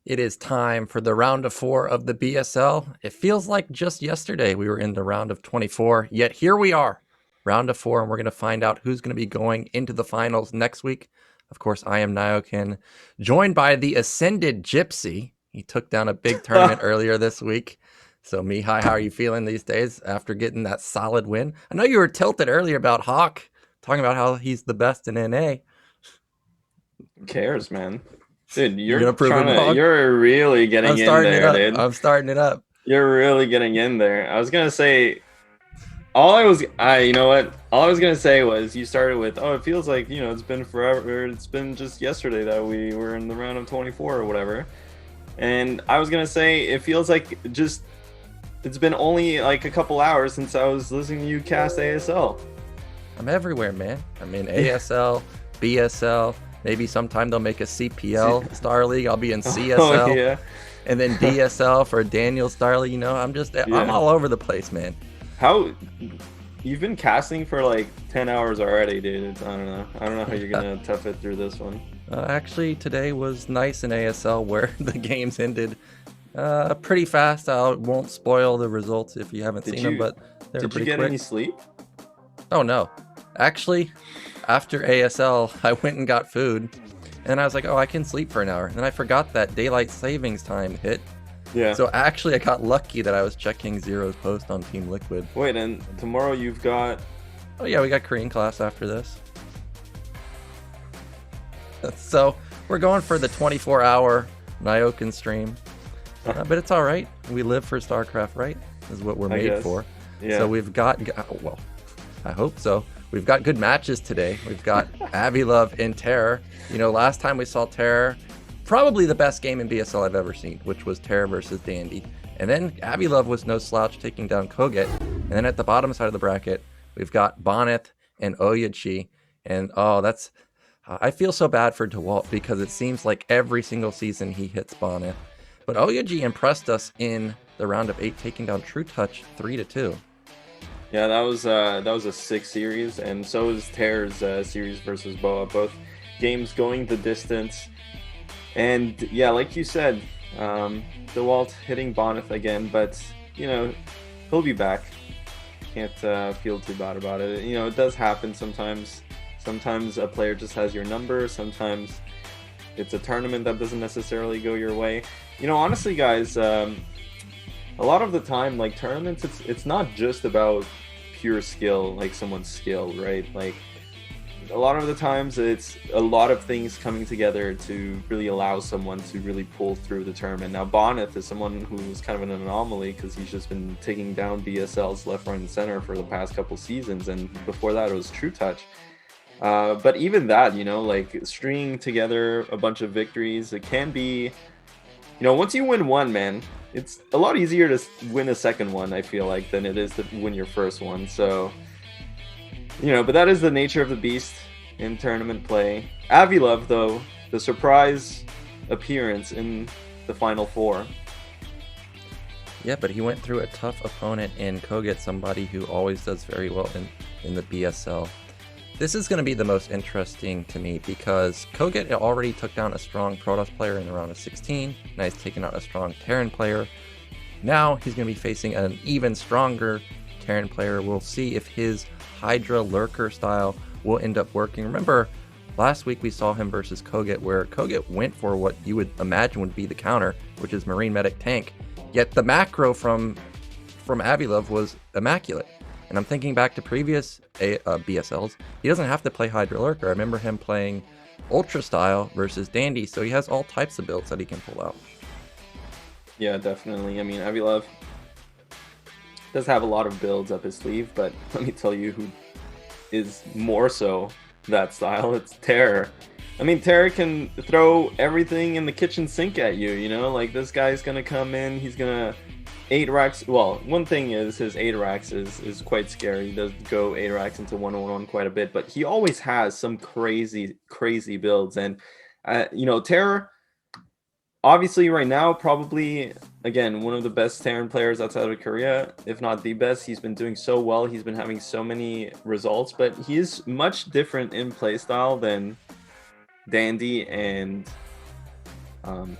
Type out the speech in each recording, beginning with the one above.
It is time for the round of 4 of the BSL. It feels like just yesterday we were in the round of 24, yet here we are, round of 4, and we're going to find out who's going to be going into the finals next week. Of course, I am Nyokin, joined by the Ascended Gypsy. He took down a big tournament earlier this week. So, Mihai, how are you feeling these days after getting that solid win? I know you were tilted earlier about Hawk, talking about how he's the best in NA. Who cares, man? Dude, You're gonna prove him wrong. you're really getting in there, dude. I'm starting it up. You're really getting in there. I was gonna say, you know what? All I was gonna say was you started with, oh, it feels like, it's been forever. It's been just yesterday that we were in the round of 24 or whatever. And I was gonna say, it feels like it's been only like a couple hours since I was listening to you cast ASL. I'm everywhere, man. I'm in ASL, BSL. Maybe sometime they'll make a CPL Starleague. I'll be in CSL. Oh, yeah. And then DSL for Daniel Starleague. I'm all over the place, man. How you've been casting for like 10 hours already, dude. I don't know how you're gonna tough it through this one. Actually, today was nice in ASL where the games ended pretty fast. I won't spoil the results if you haven't seen them, but they're pretty quick. Did you get any sleep? Oh, no. Actually, after ASL, I went and got food, and then I was like, oh, I can sleep for an hour. And then I forgot that daylight savings time hit. Yeah. So actually, I got lucky that I was checking Zero's post on Team Liquid. Wait, and tomorrow you've got... Oh, yeah, we got Korean class after this. So we're going for the 24-hour Nyokin stream. But it's all right. We live for StarCraft, right? Is what we're made for. Yeah. So we've got... Well, I hope so. We've got good matches today. We've got Avi-Love in Terror. Last time we saw Terror, probably the best game in BSL I've ever seen, which was Terror versus Dandy. And then Avi-Love was no slouch, taking down Koget. And then at the bottom side of the bracket, we've got Bonneth and Oyachi. And I feel so bad for Dawid because it seems like every single season he hits Bonneth. But Oyachi impressed us in the round of 8, taking down True Touch 3-2. Yeah, that was a 6 series, and so is Terror's series versus Boa. Both games going the distance, and yeah, like you said, Dawid hitting Bonneth again, but he'll be back. Can't feel too bad about it. It does happen sometimes. Sometimes a player just has your number. Sometimes it's a tournament that doesn't necessarily go your way. Honestly, guys. A lot of the time, like tournaments, it's not just about pure skill, like someone's skill, right? Like a lot of the times, it's a lot of things coming together to really allow someone to really pull through the tournament. Now, Bonneth is someone who's kind of an anomaly because he's just been taking down BSLs left, right, and center for the past couple seasons, and before that, it was True Touch. But even that, like stringing together a bunch of victories, it can be, once you win one, man, it's a lot easier to win a second one, I feel like, than it is to win your first one. So, but that is the nature of the beast in tournament play. Avi-Love, though, the surprise appearance in the Final Four. Yeah, but he went through a tough opponent in Koget, somebody who always does very well in the BSL. This is going to be the most interesting to me because Koget already took down a strong Protoss player in the round of 16. Now he's taken out a strong Terran player. Now he's going to be facing an even stronger Terran player. We'll see if his Hydra Lurker style will end up working. Remember, last week we saw him versus Koget, where Koget went for what you would imagine would be the counter, which is Marine Medic Tank. Yet the macro from Avi-Love was immaculate. And I'm thinking back to previous BSLs. He doesn't have to play Hydra Lurker. I remember him playing Ultra Style versus Dandy, so he has all types of builds that he can pull out. Yeah, definitely. I mean, Avi-Love does have a lot of builds up his sleeve, but let me tell you who is more so that style. It's Terror. I mean, Terror can throw everything in the kitchen sink at you, Like, this guy's going to come in, he's going to 8 racks. Well, one thing is his 8 racks is quite scary. He does go 8 racks into 1-on-1 quite a bit, but he always has some crazy builds. And Terror, obviously right now, probably again one of the best Terran players outside of Korea, if not the best. He's been doing so well. He's been having so many results, but he is much different in playstyle than Dandy and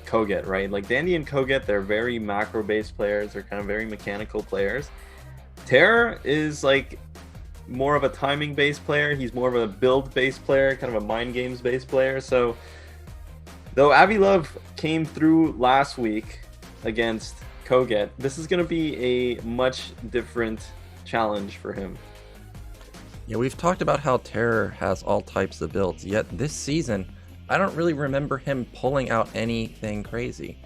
Koget, right? Like Dandy and Koget, they're very macro-based players. They're kind of very mechanical players. Terror is like more of a timing-based player. He's more of a build-based player, kind of a mind games-based player. So, though Avi-Love came through last week against Koget, this is going to be a much different challenge for him. Yeah, we've talked about how Terror has all types of builds, yet this season, I don't really remember him pulling out anything crazy.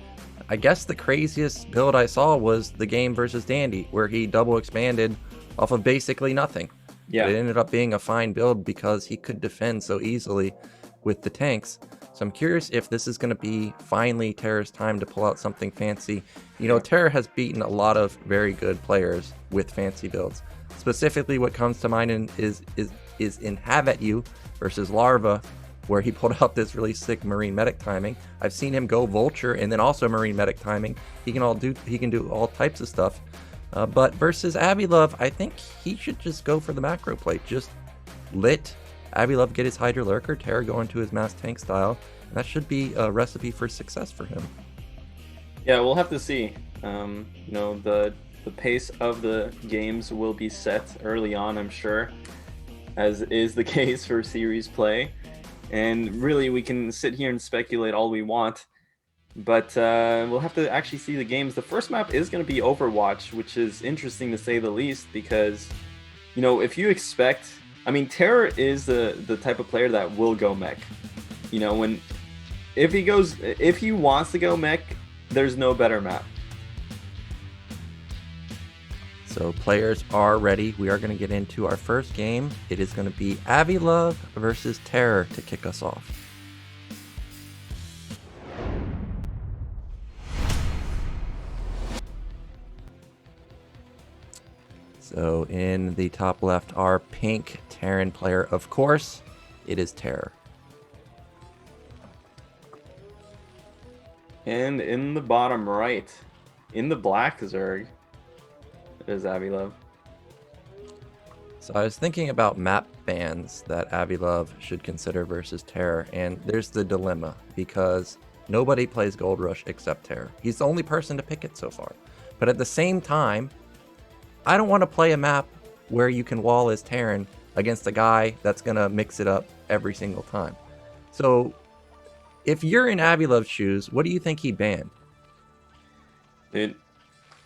I guess the craziest build I saw was the game versus Dandy, where he double expanded off of basically nothing. Yeah. But it ended up being a fine build because he could defend so easily with the tanks. So I'm curious if this is going to be finally Terror's time to pull out something fancy. You know, Terror has beaten a lot of very good players with fancy builds. Specifically, what comes to mind is in Have At You versus Larva, where he pulled out this really sick Marine Medic timing. I've seen him go Vulture and then also Marine Medic timing. He can do all types of stuff. But versus Avi-Love, I think he should just go for the macro play. Just let Avi-Love get his Hydra Lurker, Terror go into his mass tank style, and that should be a recipe for success for him. Yeah, we'll have to see. You know, the pace of the games will be set early on, I'm sure, as is the case for series play. And really, we can sit here and speculate all we want, but we'll have to actually see the games. The first map is going to be Overwatch, which is interesting to say the least, because, you know, if you expect... I mean, Terror is the type of player that will go mech. You know, if he wants to go mech, there's no better map. So players are ready. We are going to get into our first game. It is going to be Avi-Love versus Terror to kick us off. So in the top left, our pink Terran player, of course, it is Terror. And in the bottom right, in the black Zerg, is Avi-Love. So I was thinking about map bans that Avi-Love should consider versus Terror, and there's the dilemma, because nobody plays Gold Rush except Terror. He's the only person to pick it so far. But at the same time, I don't want to play a map where you can wall as Terran against a guy that's going to mix it up every single time. So if you're in Avi-Love's shoes, what do you think he banned? Dude,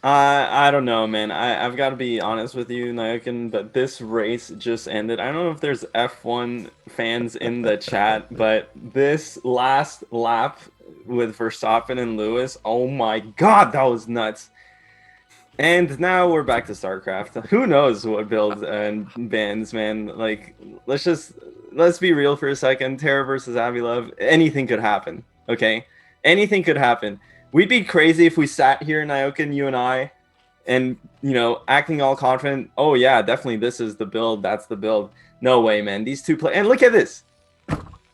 I don't know, man. I've got to be honest with you, Nyokin, but this race just ended. I don't know if there's F1 fans in the chat, but this last lap with Verstappen and Lewis, oh my god, that was nuts. And now we're back to StarCraft. Who knows what builds and bans, man. Like, let's be real for a second. Terror versus Avi-Love, anything could happen, okay? Anything could happen. We'd be crazy if we sat here, Nyokin, you and I, and, you know, acting all confident. Oh, yeah, definitely this is the build. That's the build. No way, man. These two play. And look at this.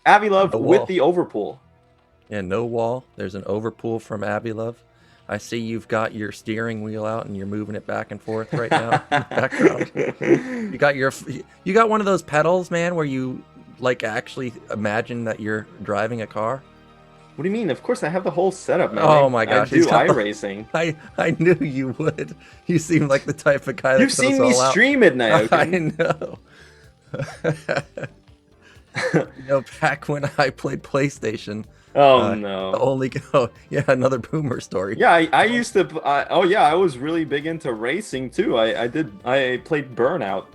Avi-Love with the overpool. Yeah, no wall. There's an overpool from Avi-Love. I see you've got your steering wheel out and you're moving it back and forth right now in the background. You got one of those pedals, man, where you like actually imagine that you're driving a car. What do you mean? Of course, I have the whole setup, man. Oh my gosh, I do iRacing. I knew you would. You seem like the type of guy that You've seen me stream it now. I know. You know, back when I played PlayStation. Oh no! Another boomer story. Yeah, I used to. I was really big into racing too. I played Burnout.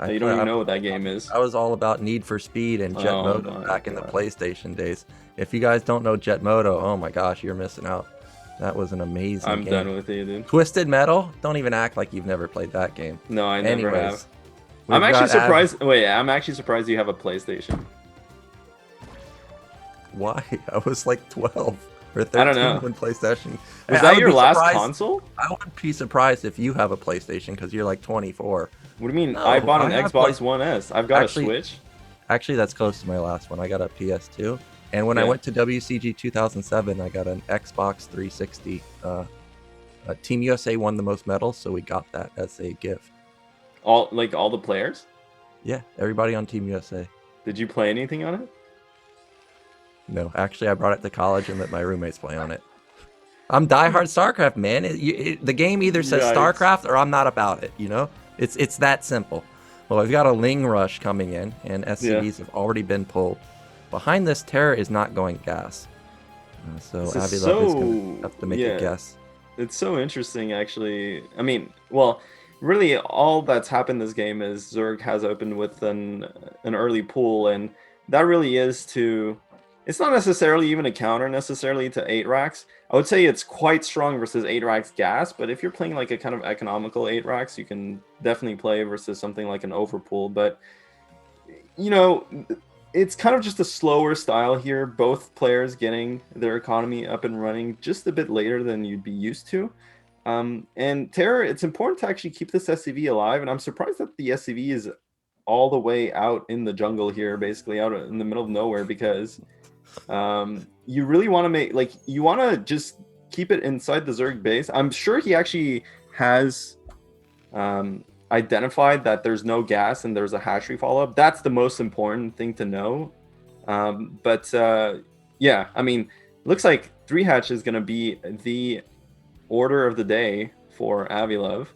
You don't even know what that game is. I was all about Need for Speed and Jet Moto back in the PlayStation days. If you guys don't know Jet Moto, oh my gosh, you're missing out. That was an amazing game. I'm done with you, dude. Twisted Metal? Don't even act like you've never played that game. No, I never have. I'm actually surprised. I'm actually surprised you have a PlayStation. Why? I was like 12 or 13 I don't know. when PlayStation. Was that your last console? I wouldn't be surprised if you have a PlayStation because you're like 24. What do you mean? No, I bought an Xbox One S. I've got a Switch. Actually, that's close to my last one. I got a PS2. And when I went to WCG 2007, I got an Xbox 360. Team USA won the most medals, so we got that as a gift. All the players? Yeah, everybody on Team USA. Did you play anything on it? No, actually, I brought it to college and let my roommates play on it. I'm diehard StarCraft, man. The game either says Yikes. StarCraft or I'm not about it. You know, it's that simple. Well, we've got a Ling rush coming in, and Yeah. SCVs have already been pulled. Behind this, Terror is not going gas, so This is Avi-Love is going to so have to make a yeah. guess. It's so interesting, actually. I mean, well, really, all that's happened this game is Zerg has opened with an early pool, and that really is to. It's not necessarily even a counter necessarily to 8 racks. I would say it's quite strong versus 8 racks gas, but if you're playing like a kind of economical 8 racks, you can definitely play versus something like an overpool. But you know, it's kind of just a slower style here. Both players getting their economy up and running just a bit later than you'd be used to. And Terror, it's important to actually keep this SCV alive, and I'm surprised that the SCV is all the way out in the jungle here, basically out in the middle of nowhere, because you really want to make, like, you want to just keep it inside the Zerg base. I'm sure he actually has identified that there's no gas and there's a hatchery follow-up. That's the most important thing to know. But yeah, I mean, looks like 3 hatch is going to be the order of the day for Avi-Love.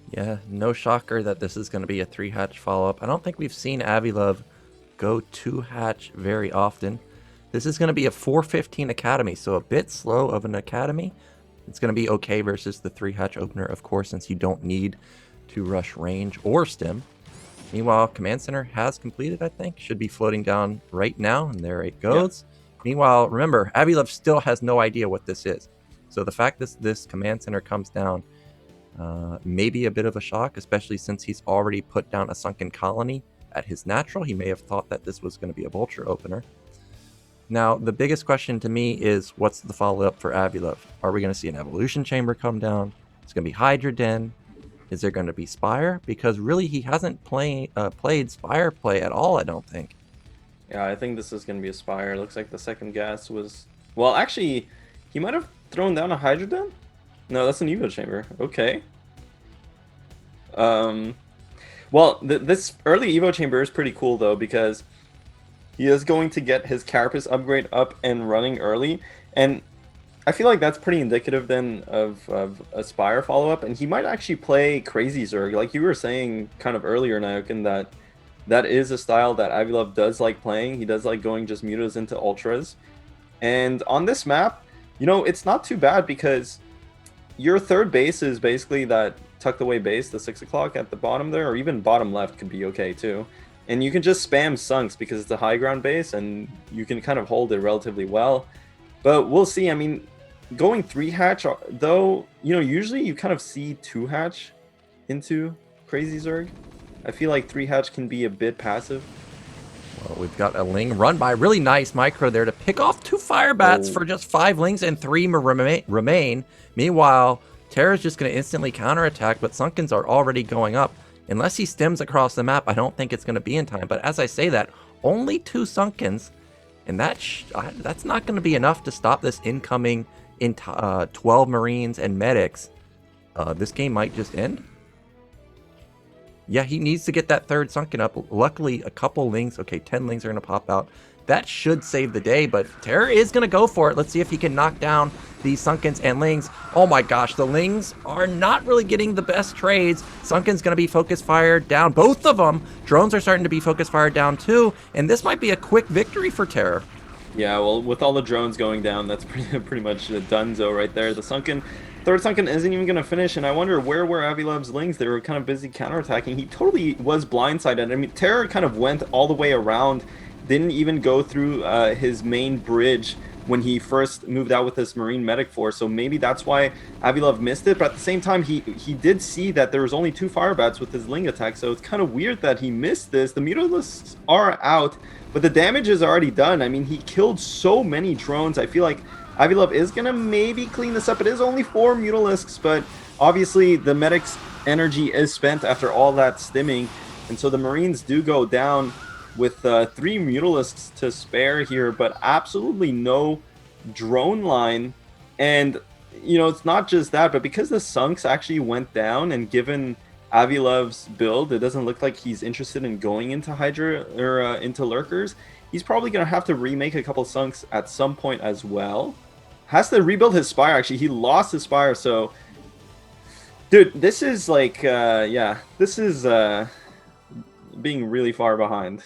Yeah, no shocker that this is going to be a 3 hatch follow-up. I don't think we've seen Avi-Love go 2 hatch very often. This is going to be a 415 academy, so a bit slow of an academy. It's going to be okay versus the 3 hatch opener, of course, since you don't need to rush range or stim. Meanwhile, Command Center has completed, I think. Should be floating down right now, and there it goes. Yeah. Meanwhile, remember, Avi-Love still has no idea what this is. So the fact that this Command Center comes down may be a bit of a shock, especially since he's already put down a sunken colony at his natural. He may have thought that this was going to be a vulture opener. Now, the biggest question to me is, what's the follow-up for Avi-Love? Are we going to see an Evolution Chamber come down? It's going to be Hydra Den. Is there going to be Spire? Because really, he hasn't played Spire play at all, I don't think. Yeah, I think this is going to be a Spire. Looks like the second gas was... Well, actually, he might have thrown down a Hydra Den? No, that's an Evo Chamber. Okay. Well, this early Evo Chamber is pretty cool, though, because he is going to get his Carapace upgrade up and running early, and I feel like that's pretty indicative then of a Spire follow-up, and he might actually play Crazy Zerg, like you were saying kind of earlier, Naokin, that is a style that Avi-Love does like playing. He does like going just mutas into ultras, and on this map, you know, it's not too bad because your third base is basically that tucked away base, the 6 o'clock at the bottom there, or even bottom left could be okay too. And you can just spam sunks because it's a high ground base and you can kind of hold it relatively well. But we'll see. I mean, going 3 hatch, though, you know, usually you kind of see 2 hatch into Crazy Zerg. I feel like 3 hatch can be a bit passive. Well, we've got a Ling run by. Really nice micro there to pick off 2 fire bats for just 5 Lings and 3 remain. Meanwhile, Terra's just going to instantly counterattack, but Sunkens are already going up. Unless he stems across the map, I don't think it's going to be in time. But as I say that, only 2 Sunkens, and that's not going to be enough to stop this incoming 12 Marines and Medics. This game might just end. Yeah, he needs to get that third Sunken up. Luckily, a couple Lings. Okay, 10 Lings are going to pop out. That should save the day, but Terror is going to go for it. Let's see if he can knock down these Sunkens and Lings. Oh my gosh, the Lings are not really getting the best trades. Sunken's going to be focus fired down. Both of them. Drones are starting to be focus fired down too, and this might be a quick victory for Terror. Yeah, well, with all the drones going down, that's pretty much a donezo right there. The third Sunken isn't even going to finish, and I wonder where were Avi-Love's Lings? They were kind of busy counterattacking. He totally was blindsided. I mean, Terror kind of went all the way around, didn't even go through his main bridge when he first moved out with this Marine Medic force, so maybe that's why Avi-Love missed it, but at the same time, he did see that there was only 2 Firebats with his Ling attack, so it's kind of weird that he missed this. The Mutalisks are out, but the damage is already done. I mean, he killed so many drones. I feel like Avi-Love is going to maybe clean this up. It is only 4 Mutalisks, but obviously the Medic's energy is spent after all that stimming, and so the Marines do go down with 3 Mutalisks to spare here, but absolutely no drone line. And, you know, it's not just that, but because the Sunks actually went down, and given Avi-Love's build, it doesn't look like he's interested in going into Hydra or into Lurkers. he's probably going to have to remake a couple sunks at some point as well. Has to rebuild his spire, actually. He lost his spire, so... Dude, this is like, yeah, this is being really far behind.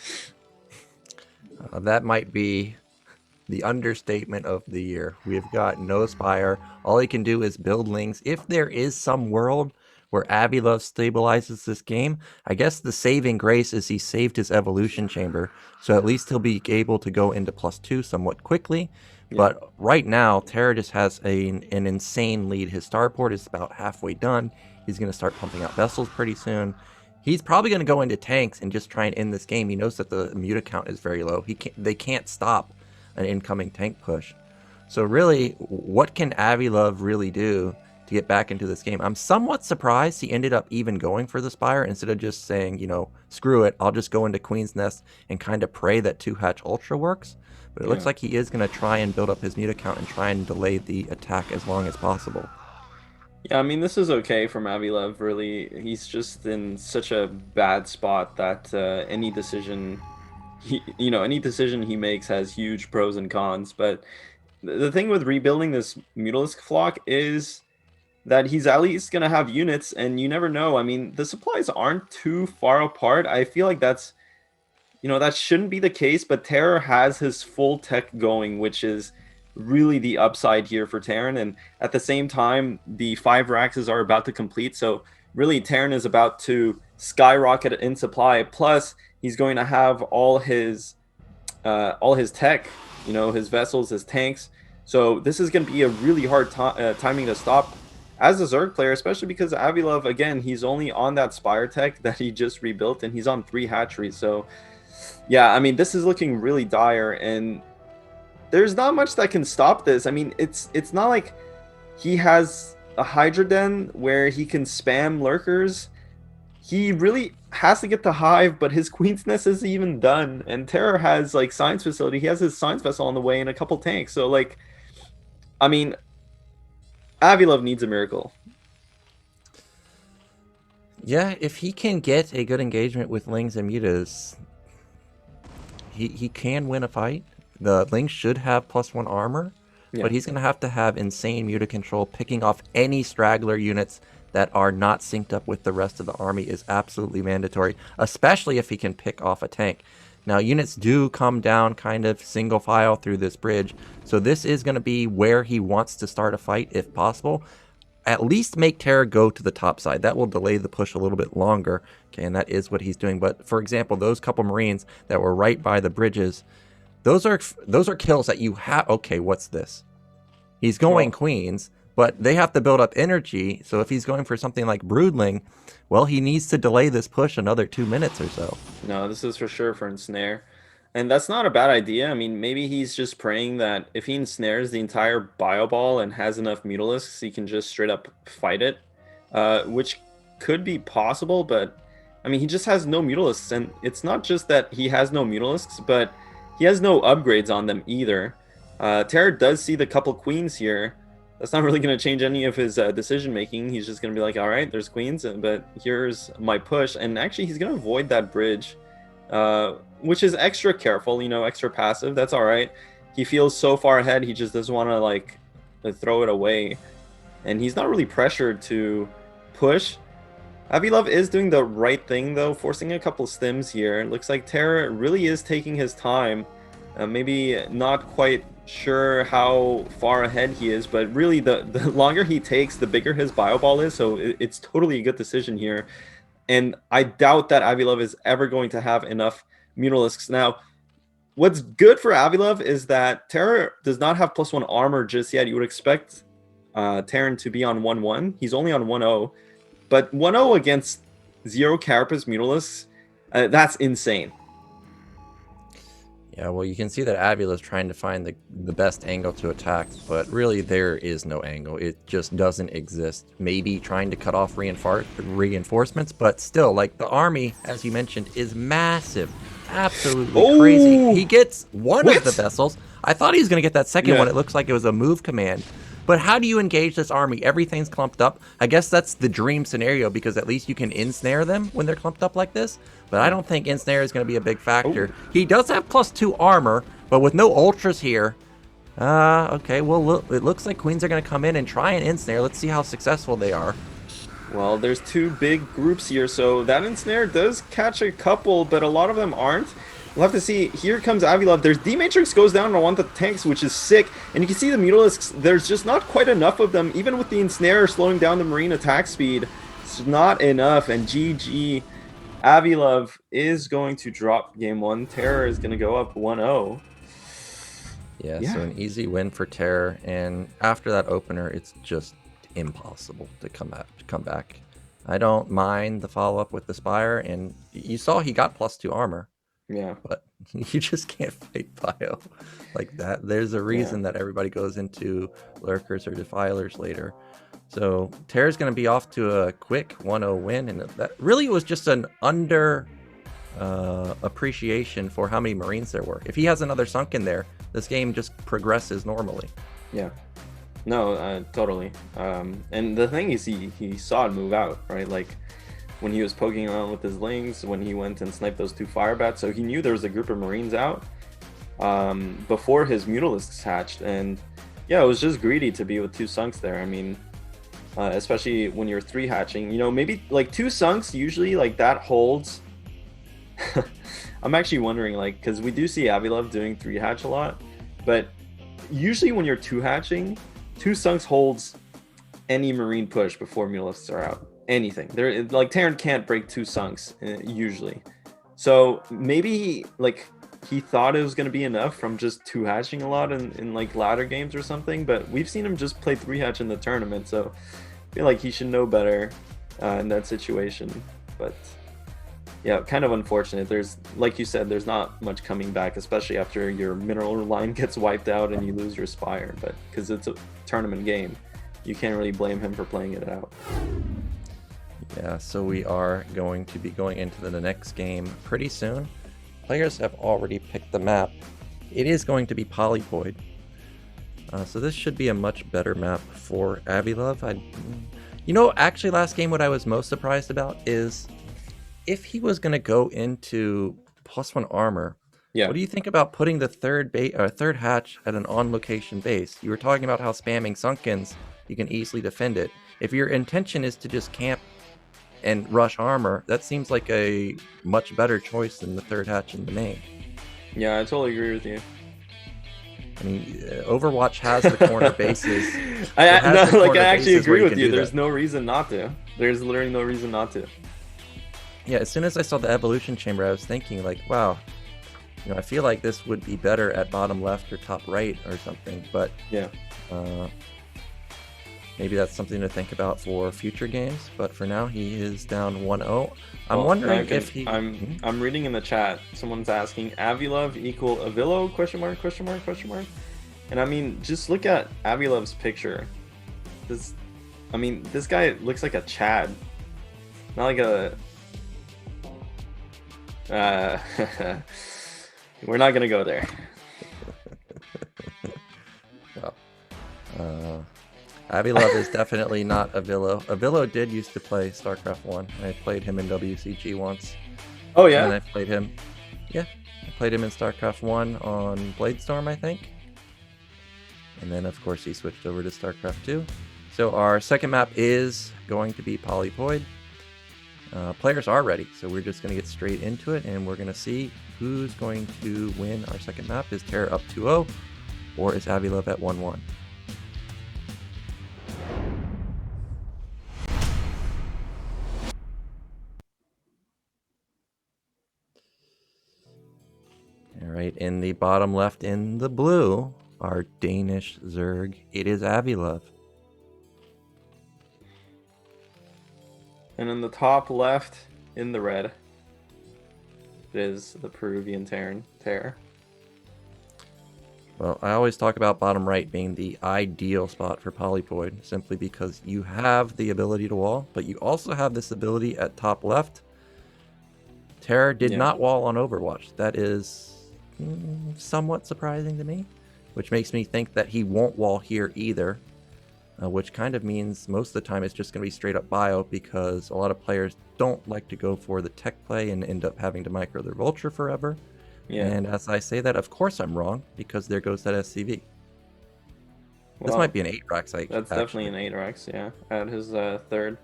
That might be the understatement of the year. We've got no spire. All he can do is build lings. If there is some world where Avi-Love stabilizes this game, I guess the saving grace is he saved his evolution chamber, so at least he'll be able to go into +2 somewhat quickly. Yeah. But right now, Terra just has an insane lead. His starport is about halfway done. He's going to start pumping out vessels pretty soon. He's probably going to go into tanks and just try and end this game. He knows that the muta count is very low. They can't stop an incoming tank push. So really, what can Avi-Love really do to get back into this game? I'm somewhat surprised he ended up even going for the Spire instead of just saying, you know, screw it, I'll just go into Queen's Nest and kind of pray that 2-hatch Ultra works. But it looks like he is going to try and build up his muta count and try and delay the attack as long as possible. Yeah, I mean, this is okay from Avi-Love, really. He's just in such a bad spot that any decision he makes has huge pros and cons. But the thing with rebuilding this Mutalisk flock is that he's at least going to have units, and you never know. I mean, the supplies aren't too far apart. I feel like that shouldn't be the case, but Terror has his full tech going, which is really the upside here for Terran. And at the same time, the 5 Raxes are about to complete, so really Terran is about to skyrocket in supply. Plus, he's going to have all his tech, his vessels, his tanks. So this is going to be a really hard timing to stop as a Zerg player, especially because Avi-Love, again, he's only on that Spire tech that he just rebuilt, and he's on 3 hatcheries. So yeah, I mean, this is looking really dire, and there's not much that can stop this. I mean, it's not like he has a Hydra Den where he can spam lurkers. He really has to get the Hive, but his Queen's Nest isn't even done. And Terror has, like, Science Facility. He has his Science Vessel on the way and a couple tanks. So, like, I mean, Avi-Love needs a miracle. Yeah, if he can get a good engagement with Lings and Mutas, he can win a fight. The Lings should have +1 armor, but he's going to have insane muta control. Picking off any straggler units that are not synced up with the rest of the army is absolutely mandatory, especially if he can pick off a tank. Now, units do come down kind of single file through this bridge, so this is going to be where he wants to start a fight if possible. At least make Terra go to the top side. That will delay the push a little bit longer, okay, and that is what he's doing. But, for example, those couple Marines that were right by the bridges, those are kills that you have. Okay, what's this? He's going Queens, but they have to build up energy. So if he's going for something like Broodling, well, he needs to delay this push another 2 minutes or so. No, this is for sure for Ensnare. And that's not a bad idea. I mean, maybe he's just praying that if he ensnares the entire Bio Ball and has enough Mutalisks, he can just straight up fight it, which could be possible. But, I mean, he just has no Mutalisks. And it's not just that he has no Mutalisks, but he has no upgrades on them either. Terra does see the couple Queens here. That's not really going to change any of his decision-making. He's just going to be like, all right, there's Queens, but here's my push. And actually, he's going to avoid that bridge, which is extra careful, extra passive. That's all right. He feels so far ahead, he just doesn't want to, like, throw it away. And he's not really pressured to push. Avi-Love is doing the right thing, though, forcing a couple stims here. It looks like Terra really is taking his time. Maybe not quite sure how far ahead he is, but really the longer he takes, the bigger his Bio Ball is, so it's totally a good decision here. And I doubt that Avi-Love is ever going to have enough Mutalisks. Now, what's good for Avi-Love is that Terra does not have +1 armor just yet. You would expect Terran to be on 1-1. He's only on 1-0. But 1-0 against 0 Carapace Mutalisks, that's insane. Yeah, well, you can see that Avi-Love is trying to find the best angle to attack, but really there is no angle. It just doesn't exist. Maybe trying to cut off reinforcements, but still, like, the army, as you mentioned, is massive. Absolutely crazy. He gets one of the vessels. I thought he was going to get that second one. It looks like it was a move command. But how do you engage this army? Everything's clumped up. I guess that's the dream scenario because at least you can ensnare them when they're clumped up like this. But I don't think ensnare is going to be a big factor. Oh. He does have +2 armor, but with no ultras here. Okay, well, look, it looks like queens are going to come in and try and ensnare. Let's see how successful they are. Well, there's 2 big groups here, so that ensnare does catch a couple, but a lot of them aren't. We'll have to see. Here comes Avi-Love. There's D-Matrix goes down on one of the tanks, which is sick. And you can see the Mutalisks, there's just not quite enough of them. Even with the ensnare slowing down the Marine attack speed, it's not enough. And GG, Avi-Love is going to drop game 1. Terror is going to go up 1-0. Yeah, so an easy win for Terror. And after that opener, it's just impossible to come back. I don't mind the follow-up with the Spire. And you saw he got +2 armor. Yeah, but you just can't fight bio like that. There's a reason that everybody goes into lurkers or defilers later. So Terror's going to be off to a quick 1-0 win, and that really was just an under appreciation for how many Marines there were. If he has another sunk in there, this game just progresses normally. Yeah, no, totally. And the thing is, he saw it move out, right? Like, when he was poking around with his lings, when he went and sniped those 2 fire bats, so he knew there was a group of Marines out before his Mutalisks hatched, and yeah, it was just greedy to be with 2 sunks there. I mean, especially when you're 3 hatching, you know, maybe like 2 sunks usually like that holds. I'm actually wondering, like, because we do see Avi-Love doing 3 hatch a lot, but usually when you're 2 hatching, 2 sunks holds any Marine push before Mutalisks are out. Anything there, like Terran can't break 2 sunks usually, so maybe he thought it was going to be enough from just 2 hatching a lot in like ladder games or something, but we've seen him just play 3 hatch in the tournament, so I feel like he should know better in that situation. But yeah, kind of unfortunate. There's, like you said, there's not much coming back, especially after your mineral line gets wiped out and you lose your Spire, but because it's a tournament game, you can't really blame him for playing it out. Yeah, so we are going to be going into the next game pretty soon. Players have already picked the map. It is going to be Polyvoid. So this should be a much better map for Avi-Love. You know, actually last game what I was most surprised about is if he was going to go into +1 armor, what do you think about putting the third hatch at an on-location base? You were talking about how spamming Sunkens, you can easily defend it. If your intention is to just camp and rush armor, that seems like a much better choice than the 3rd hatch in the main. Yeah, I totally agree with you. I mean, Overwatch has the corner bases. I actually agree with you. There's no reason not to. There's literally no reason not to. Yeah, as soon as I saw the evolution chamber, I was thinking like, wow, you know, I feel like this would be better at bottom left or top right or something. But yeah. Maybe that's something to think about for future games, but for now he is down 1-0. I'm wondering if he... I'm reading in the chat, someone's asking, Avi-Love equal Avillo, question mark? And I mean, just look at Avi-Love's picture. This guy looks like a Chad. Not like a... we're not gonna go there. Well, Avi-Love is definitely not Avillo. Avillo did used to play StarCraft 1. I played him in WCG once. Oh, yeah? And I played him... Yeah, I played him in StarCraft 1 on Bladestorm, I think. And then, of course, he switched over to StarCraft 2. So our second map is going to be Polyvoid. Players are ready, so we're just going to get straight into it, and we're going to see who's going to win our second map. Is Terror up 2-0, or is Avi-Love at 1-1? Alright, in the bottom left in the blue, our Danish Zerg, it is Avi-Love. And in the top left, in the red, it is the Peruvian Terran Terror. Well, I always talk about bottom right being the ideal spot for Polyvoid, simply because you have the ability to wall, but you also have this ability at top left. Terror did not wall on Overwatch. That is somewhat surprising to me, which makes me think that he won't wall here either. which kind of means most of the time it's just going to be straight up bio, because a lot of players don't like to go for the tech play and end up having to micro their vulture forever. Yeah. And as I say that, of course I'm wrong, because there goes that SCV. This Well, might be an 8-Rax. That's definitely an 8-Rax, yeah, at his third.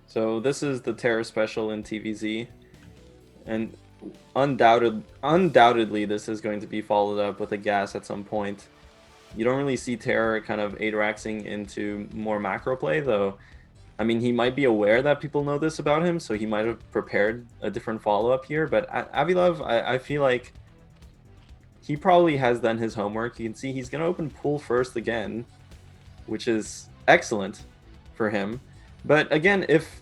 So this is the Terror special in TVZ, and undoubtedly this is going to be followed up with a gas at some point. You don't really see Terror kind of 8-Raxing into more macro play, though. I mean, he might be aware that people know this about him, so he might have prepared a different follow-up here. But Avi-Love, I feel like he probably has done his homework. You can see he's going to open pool first again, which is excellent for him. But again, if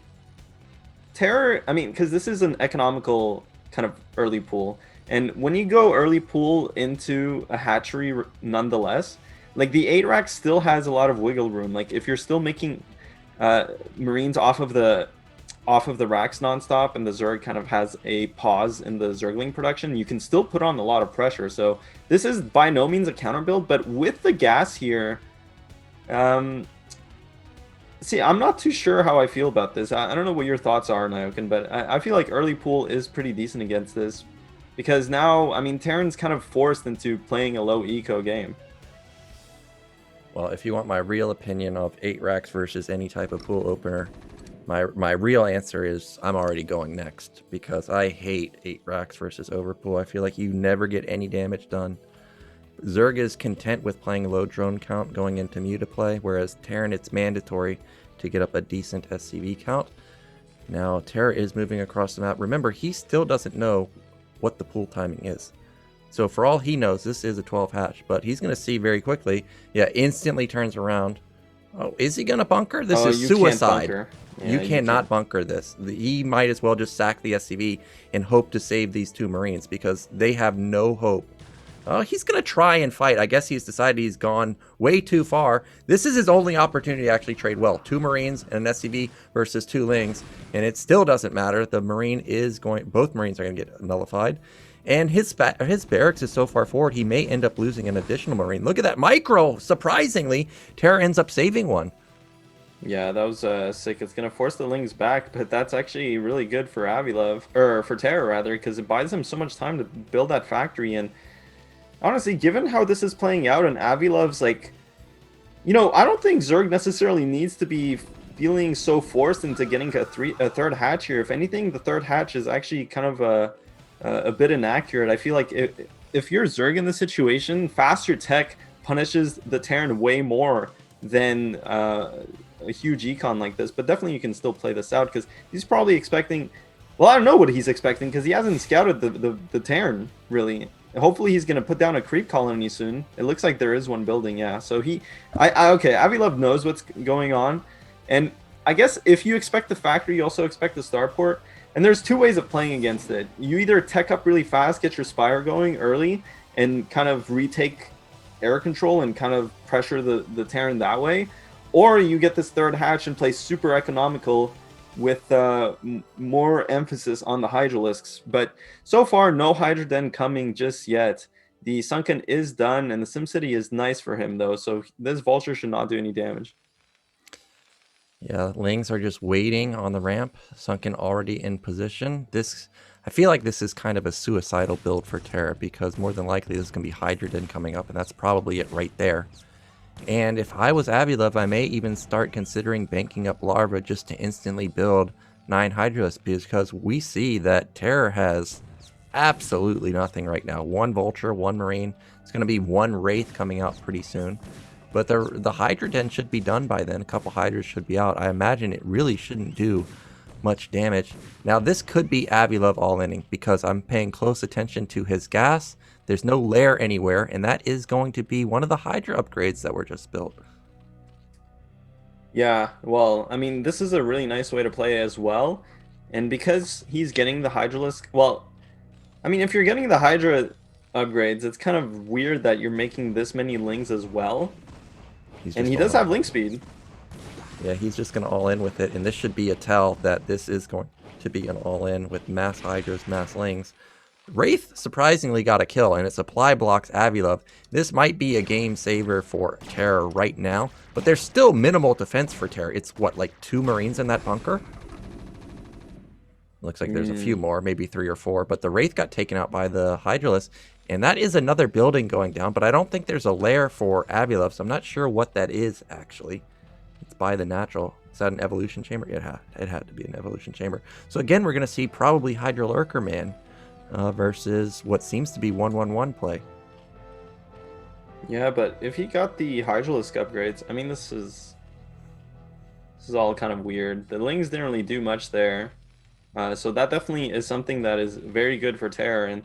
Terror, I mean, because this is an economical kind of early pool, and when you go early pool into a hatchery nonetheless, like the 8-Rack still has a lot of wiggle room. Like if you're still making Marines off of the racks nonstop, and the Zerg kind of has a pause in the Zergling production, you can still put on a lot of pressure. So this is by no means a counter build, but with the gas here, see, I'm not too sure how I feel about this. I don't know what your thoughts are, Nyokin, but I feel like early pool is pretty decent against this, because now, I mean, Terran's kind of forced into playing a low eco game. Well, if you want my real opinion of 8-Rax versus any type of pool opener, my real answer is I'm already going next, because I hate 8-Rax versus overpool. I feel like you never get any damage done. Zerg is content with playing low drone count going into Muta play, whereas Terran, it's mandatory to get up a decent SCV count. Now, Terra is moving across the map. Remember, he still doesn't know what the pool timing is. So for all he knows, this is a 12 hatch, but he's going to see very quickly. Yeah, instantly turns around. Oh, is he going to bunker? This is suicide. Yeah, you cannot bunker this. He might as well just sack the SCV and hope to save these 2 Marines, because they have no hope. Oh, he's going to try and fight. I guess he's decided he's gone way too far. This is his only opportunity to actually trade well. 2 Marines and an SCV versus 2 Lings, and it still doesn't matter. The Marine is going... Both Marines are going to get nullified. And his barracks is so far forward, he may end up losing an additional Marine. Look at that micro! Surprisingly, Terra ends up saving one. Yeah, that was sick. It's going to force the Lings back, but that's actually really good for Avi-Love, or for Terra rather, because it buys him so much time to build that factory. And honestly, given how this is playing out, and Avi-Love's like, you know, I don't think Zerg necessarily needs to be feeling so forced into getting a third hatch here. If anything, the third hatch is actually kind of a bit inaccurate. I feel like if you're Zerg in this situation, faster tech punishes the Terran way more than a huge econ like this. But definitely you can still play this out, because he's probably expecting... Well, I don't know what he's expecting, because he hasn't scouted the Terran, really. Hopefully he's going to put down a creep colony soon. It looks like there is one building, yeah. So okay, Avi-Love knows what's going on. And I guess if you expect the factory, you also expect the starport. And there's 2 ways of playing against it. You either tech up really fast, get your Spire going early, and kind of retake air control and kind of pressure the Terran that way. Or you get this third hatch and play super economical with more emphasis on the Hydralisks. But so far, no Hydra Den coming just yet. The Sunken is done, and the SimCity is nice for him, though. So this Vulture should not do any damage. Yeah, Lings are just waiting on the ramp. Sunken already in position. I feel like this is kind of a suicidal build for Terra, because more than likely this is going to be Hydra Den coming up, and that's probably it right there. And if I was Avi-Love, I may even start considering banking up Larva just to instantly build 9 Hydralisks, because we see that Terror has absolutely nothing right now. 1 Vulture, 1 Marine. It's going to be 1 Wraith coming out pretty soon. But the Hydra Den should be done by then. A couple Hydras should be out. I imagine it really shouldn't do much damage. Now, this could be Avi-Love all-inning, because I'm paying close attention to his gas. There's no lair anywhere, and that is going to be one of the Hydra upgrades that were just built. Yeah, well, I mean, this is a really nice way to play as well. And because he's getting the Hydralisk... Well, I mean, if you're getting the Hydra upgrades, it's kind of weird that you're making this many Lings as well. And he does have Link speed. Yeah, he's just going to all-in with it, and this should be a tell that this is going to be an all-in with mass Hydras, mass Lings. Wraith surprisingly got a kill, and it supply blocks Avi-Love. This might be a game saver for Terror right now, but there's still minimal defense for Terror. It's, what, like 2 Marines in that bunker? Looks like there's a few more, maybe 3 or 4, but the Wraith got taken out by the Hydralisk, and that is another building going down, but I don't think there's a lair for Avi-Love, so I'm not sure what that is, actually. It's by the natural. Is that an evolution chamber? It had to be an evolution chamber. So again, we're going to see probably Hydra Lurker Man versus what seems to be 1-1-1 play. Yeah, but if he got the Hydralisk upgrades, I mean, this is all kind of weird. The Lings didn't really do much there. So that definitely is something that is very good for Terror. And,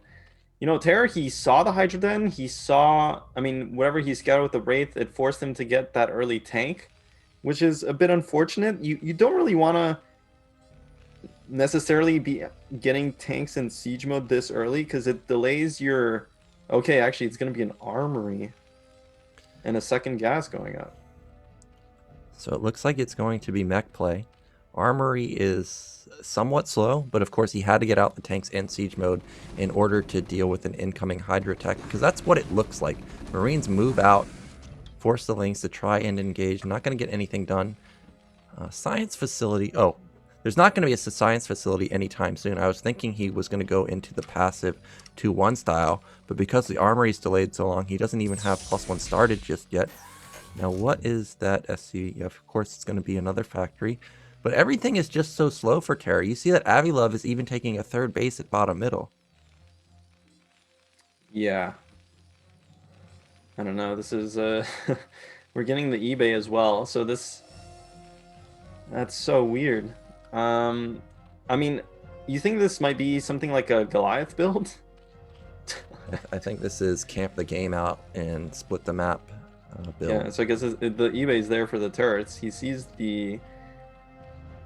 you know, Terror, he saw the Hydra Den. He saw, I mean, whatever he scouted with the Wraith, it forced him to get that early tank, which is a bit unfortunate. You don't really want to necessarily be getting tanks in siege mode this early because it delays your... Okay, actually, it's going to be an armory and a second gas going up. So it looks like it's going to be mech play. Armory is somewhat slow, but of course he had to get out the tanks in siege mode in order to deal with an incoming Hydra attack, because that's what it looks like. Marines move out, force the Lings to try and engage. Not going to get anything done. Science facility. Oh, there's not going to be a science facility anytime soon. I was thinking he was going to go into the passive 2-1 style, but because the armory's delayed so long, he doesn't even have +1 started just yet. Now, what is that SC? Yeah, of course, it's going to be another factory. But everything is just so slow for Terror. You see that Avi-Love is even taking a 3rd base at bottom middle. Yeah. I don't know. This is... we're getting the eBay as well. So this... That's so weird. I mean, you think this might be something like a Goliath build? I think this is camp the game out and split the map build. Yeah, so I guess the eBay's there for the turrets. He sees the...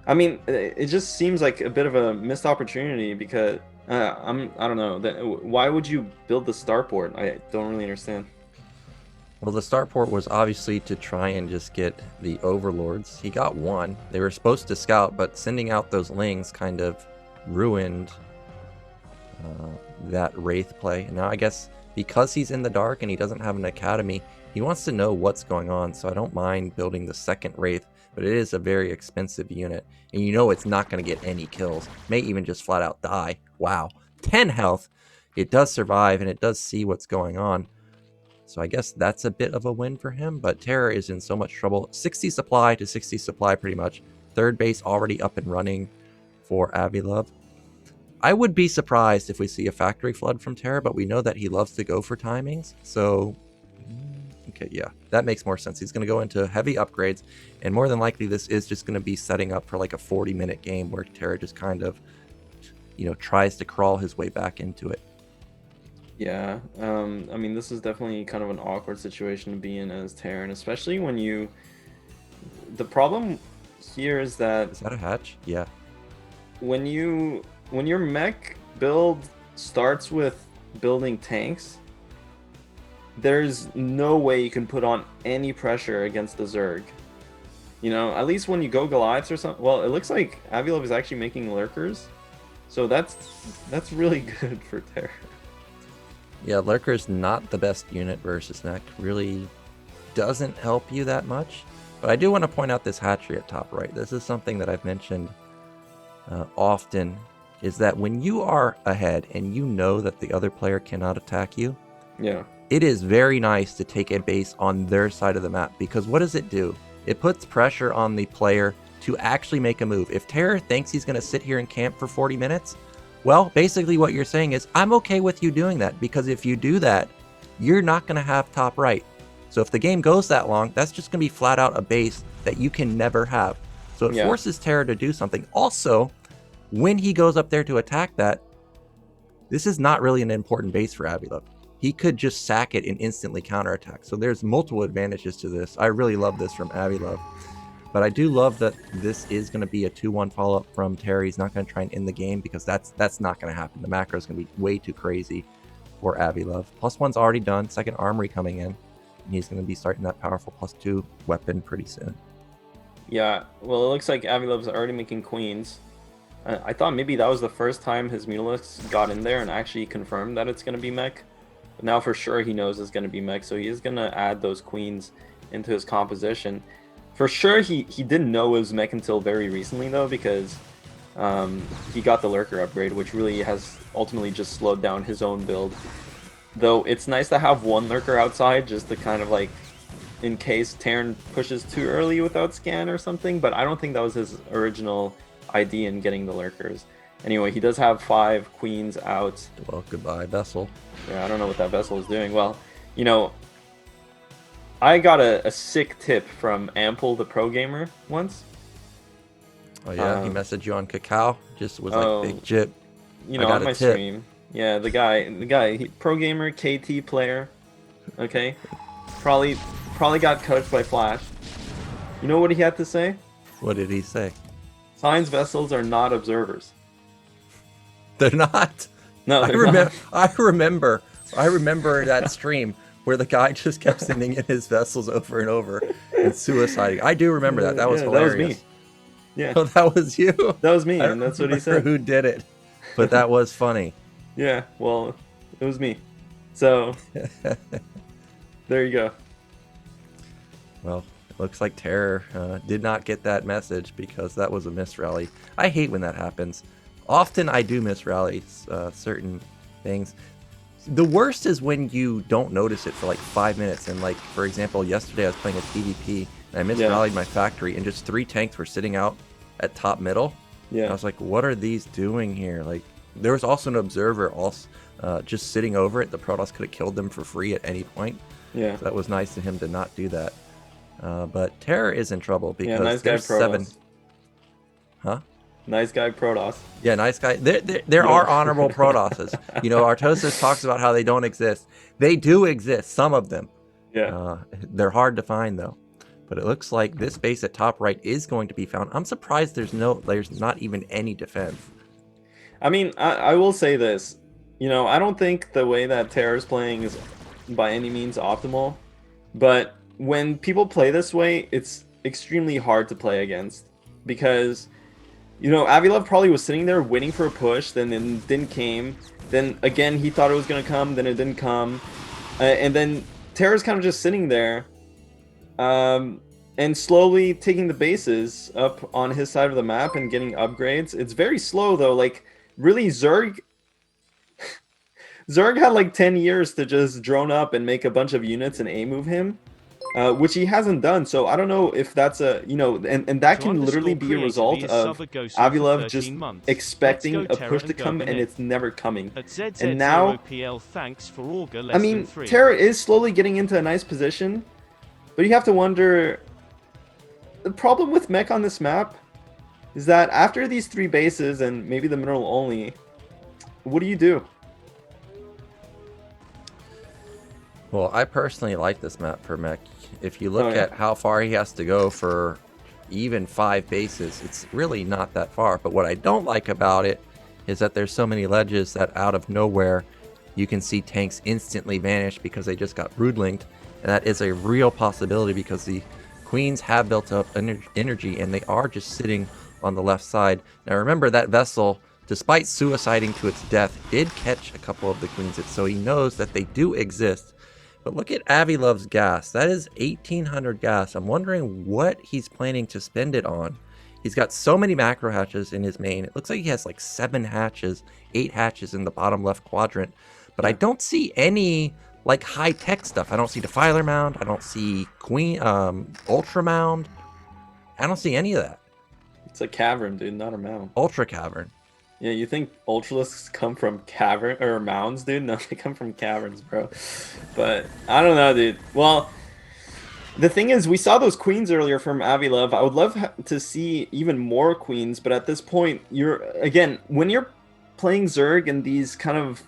I mean, it just seems like a bit of a missed opportunity because I don't know. Why would you build the starport? I don't really understand. Well, the starport was obviously to try and just get the overlords. He got 1. They were supposed to scout, but sending out those Lings kind of ruined that Wraith play. And now I guess because he's in the dark and he doesn't have an academy, he wants to know what's going on. So I don't mind building the 2nd Wraith, but it is a very expensive unit. And you know it's not going to get any kills. May even just flat out die. Wow. 10 health. It does survive and it does see what's going on. So I guess that's a bit of a win for him, but Terror is in so much trouble. 60 supply to 60 supply pretty much. 3rd base already up and running for Avi-Love. I would be surprised if we see a factory flood from Terror, but we know that he loves to go for timings. So, okay, yeah, that makes more sense. He's going to go into heavy upgrades, and more than likely this is just going to be setting up for like a 40-minute game where Terror just kind of, you know, tries to crawl his way back into it. Yeah, I mean, this is definitely kind of an awkward situation to be in as Terran, especially when you... The problem here is that... Is that a hatch? Yeah. When your mech build starts with building tanks, there's no way you can put on any pressure against the Zerg. You know, at least when you go Goliaths or something... Well, it looks like Avi-Love is actually making Lurkers, so that's really good for Terra. Yeah, Lurker's not the best unit versus mech. Really doesn't help you that much. But I do want to point out this hatchery at top right. This is something that I've mentioned often, is that when you are ahead and you know that the other player cannot attack you, yeah, it is very nice to take a base on their side of the map, because what does it do? It puts pressure on the player to actually make a move. If Terror thinks he's going to sit here and camp for 40 minutes, well, basically what you're saying is, I'm okay with you doing that, because if you do that, you're not going to have top right. So if the game goes that long, that's just going to be flat out a base that you can never have. So it forces Terror to do something. Also, when he goes up there to attack that, this is not really an important base for Avi-Love. He could just sack it and instantly counterattack. So there's multiple advantages to this. I really love this from Avi-Love. But I do love that this is going to be a 2-1 follow-up from Terry. He's not going to try and end the game, because that's not going to happen. The macro is going to be way too crazy for Avi-Love. +1's already done. 2nd armory coming in. And he's going to be starting that powerful +2 weapon pretty soon. Yeah, well, it looks like Avi-Love's already making queens. I thought maybe that was the first time his Mutalisk got in there and actually confirmed that it's going to be mech. But now for sure he knows it's going to be mech, so he is going to add those queens into his composition. For sure he didn't know it was mech until very recently though, because he got the Lurker upgrade, which really has ultimately just slowed down his own build. Though it's nice to have one Lurker outside just to kind of like, in case Terran pushes too early without scan or something, but I don't think that was his original idea in getting the Lurkers. Anyway, he does have 5 queens out. Well, goodbye, vessel. Yeah, I don't know what that vessel is doing. Well, you know, I got a sick tip from Ample, the pro gamer, once. Oh yeah, he messaged you on Kakao. Just was like, big jip. You know, on my stream. Yeah, the guy, pro gamer, KT player. Okay, probably got coached by Flash. You know what he had to say? What did he say? Signs vessels are not observers. They're not. No, they're not. I remember that stream where the guy just kept sending in his vessels over and over and suiciding. I do remember that. That was hilarious. That was me. Yeah. Oh, that was you? That was me, and that's what he said. Who did it? But that was funny. Yeah, well, it was me. So, there you go. Well, it looks like Terror did not get that message because that was a miss rally. I hate when that happens. Often I do miss rallies, certain things. The worst is when you don't notice it for like 5 minutes. And like, for example, yesterday I was playing a PvP and I misrallied my factory and just 3 tanks were sitting out at top middle. Yeah. And I was like, what are these doing here? Like, there was also an observer also just sitting over it. The Protoss could have killed them for free at any point. Yeah. So that was nice of him to not do that. But Terror is in trouble because nice there's 7. Huh? Nice guy Protoss. Yeah, nice guy. There are honorable Protosses. You know, Artosis talks about how they don't exist. They do exist, some of them. Yeah. They're hard to find though. But it looks like this base at top right is going to be found. I'm surprised there's not even any defense. I mean, I will say this. You know, I don't think the way that Terror's playing is by any means optimal. But when people play this way, it's extremely hard to play against. Because, you know, Avi-Love probably was sitting there waiting for a push, then it didn't came. Then again, he thought it was going to come, then it didn't come. And then Terror's kind of just sitting there. And slowly taking the bases up on his side of the map and getting upgrades. It's very slow though. Like, really, Zerg had like 10 years to just drone up and make a bunch of units and A-move him, which he hasn't done. So I don't know if that's a, you know, and that can literally be a result of Avi-Love just expecting a push to come and it's never coming. And now, I mean, Terror is slowly getting into a nice position, but you have to wonder, the problem with mech on this map is that after these 3 bases and maybe the mineral only, what do you do? Well, I personally like this map for mech. If you look at how far he has to go for even 5 bases, it's really not that far. But what I don't like about it is that there's so many ledges that out of nowhere you can see tanks instantly vanish because they just got brood linked. And that is a real possibility because the Queens have built up energy and they are just sitting on the left side. Now remember, that vessel, despite suiciding to its death, did catch a couple of the Queens, so he knows that they do exist. But look at Avi-Love's gas. That is 1,800 gas. I'm wondering what he's planning to spend it on. He's got so many macro hatches in his main. It looks like he has like 7 hatches, 8 hatches in the bottom left quadrant. But I don't see any like high-tech stuff. I don't see Defiler Mound. I don't see Ultra Mound. I don't see any of that. It's a cavern, dude, not a mound. Ultra Cavern. Yeah, you think Ultralisks come from cavern or mounds, dude? No, they come from caverns, bro. But I don't know, dude. Well, the thing is, we saw those queens earlier from Avi-Love. I would love to see even more queens, but at this point, again, when you're playing Zerg in these kind of,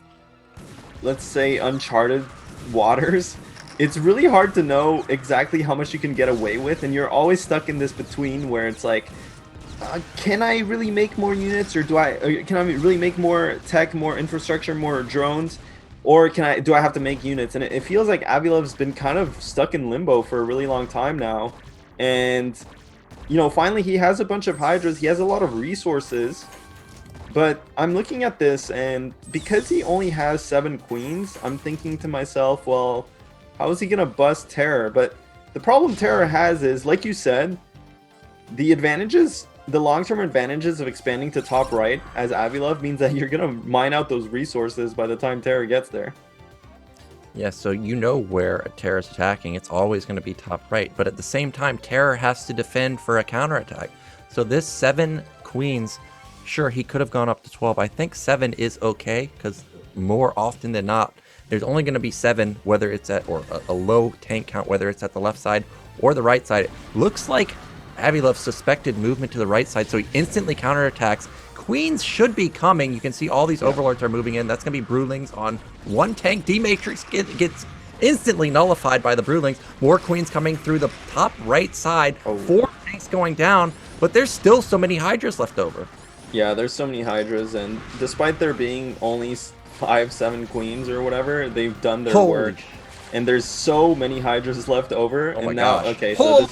let's say, uncharted waters, it's really hard to know exactly how much you can get away with, and you're always stuck in this between where it's like, can I really make more units, or can I really make more tech, more infrastructure, more drones, or do I have to make units? And it feels like Avi-Love's been kind of stuck in limbo for a really long time now, and you know, finally he has a bunch of Hydras, he has a lot of resources, But I'm looking at this, and because he only has 7 queens, I'm thinking to myself, well, how is he gonna bust Terror? But the problem Terror has is, like you said, the advantages, the long-term advantages of expanding to top right as Avi-Love means that you're gonna mine out those resources by the time Terror gets there. Yeah, so you know where a Terror's attacking. It's always going to be top right. But at the same time, Terror has to defend for a counterattack. So this 7 queens, sure, he could have gone up to 12. I think 7 is okay, because more often than not, there's only going to be 7, whether it's at, or a low tank count, whether it's at the left side or the right side. It looks like Avi-Love suspected movement to the right side, so he instantly counterattacks. Queens should be coming. You can see all these overlords are moving in. That's going to be Broodlings on 1 tank. D-Matrix gets instantly nullified by the Broodlings. More queens coming through the top right side. 4 tanks going down, but there's still so many Hydras left over. Yeah, there's so many Hydras, and despite there being only 5-7 queens or whatever, they've done their work. And there's so many Hydras left over. Oh and my now, gosh. okay, so this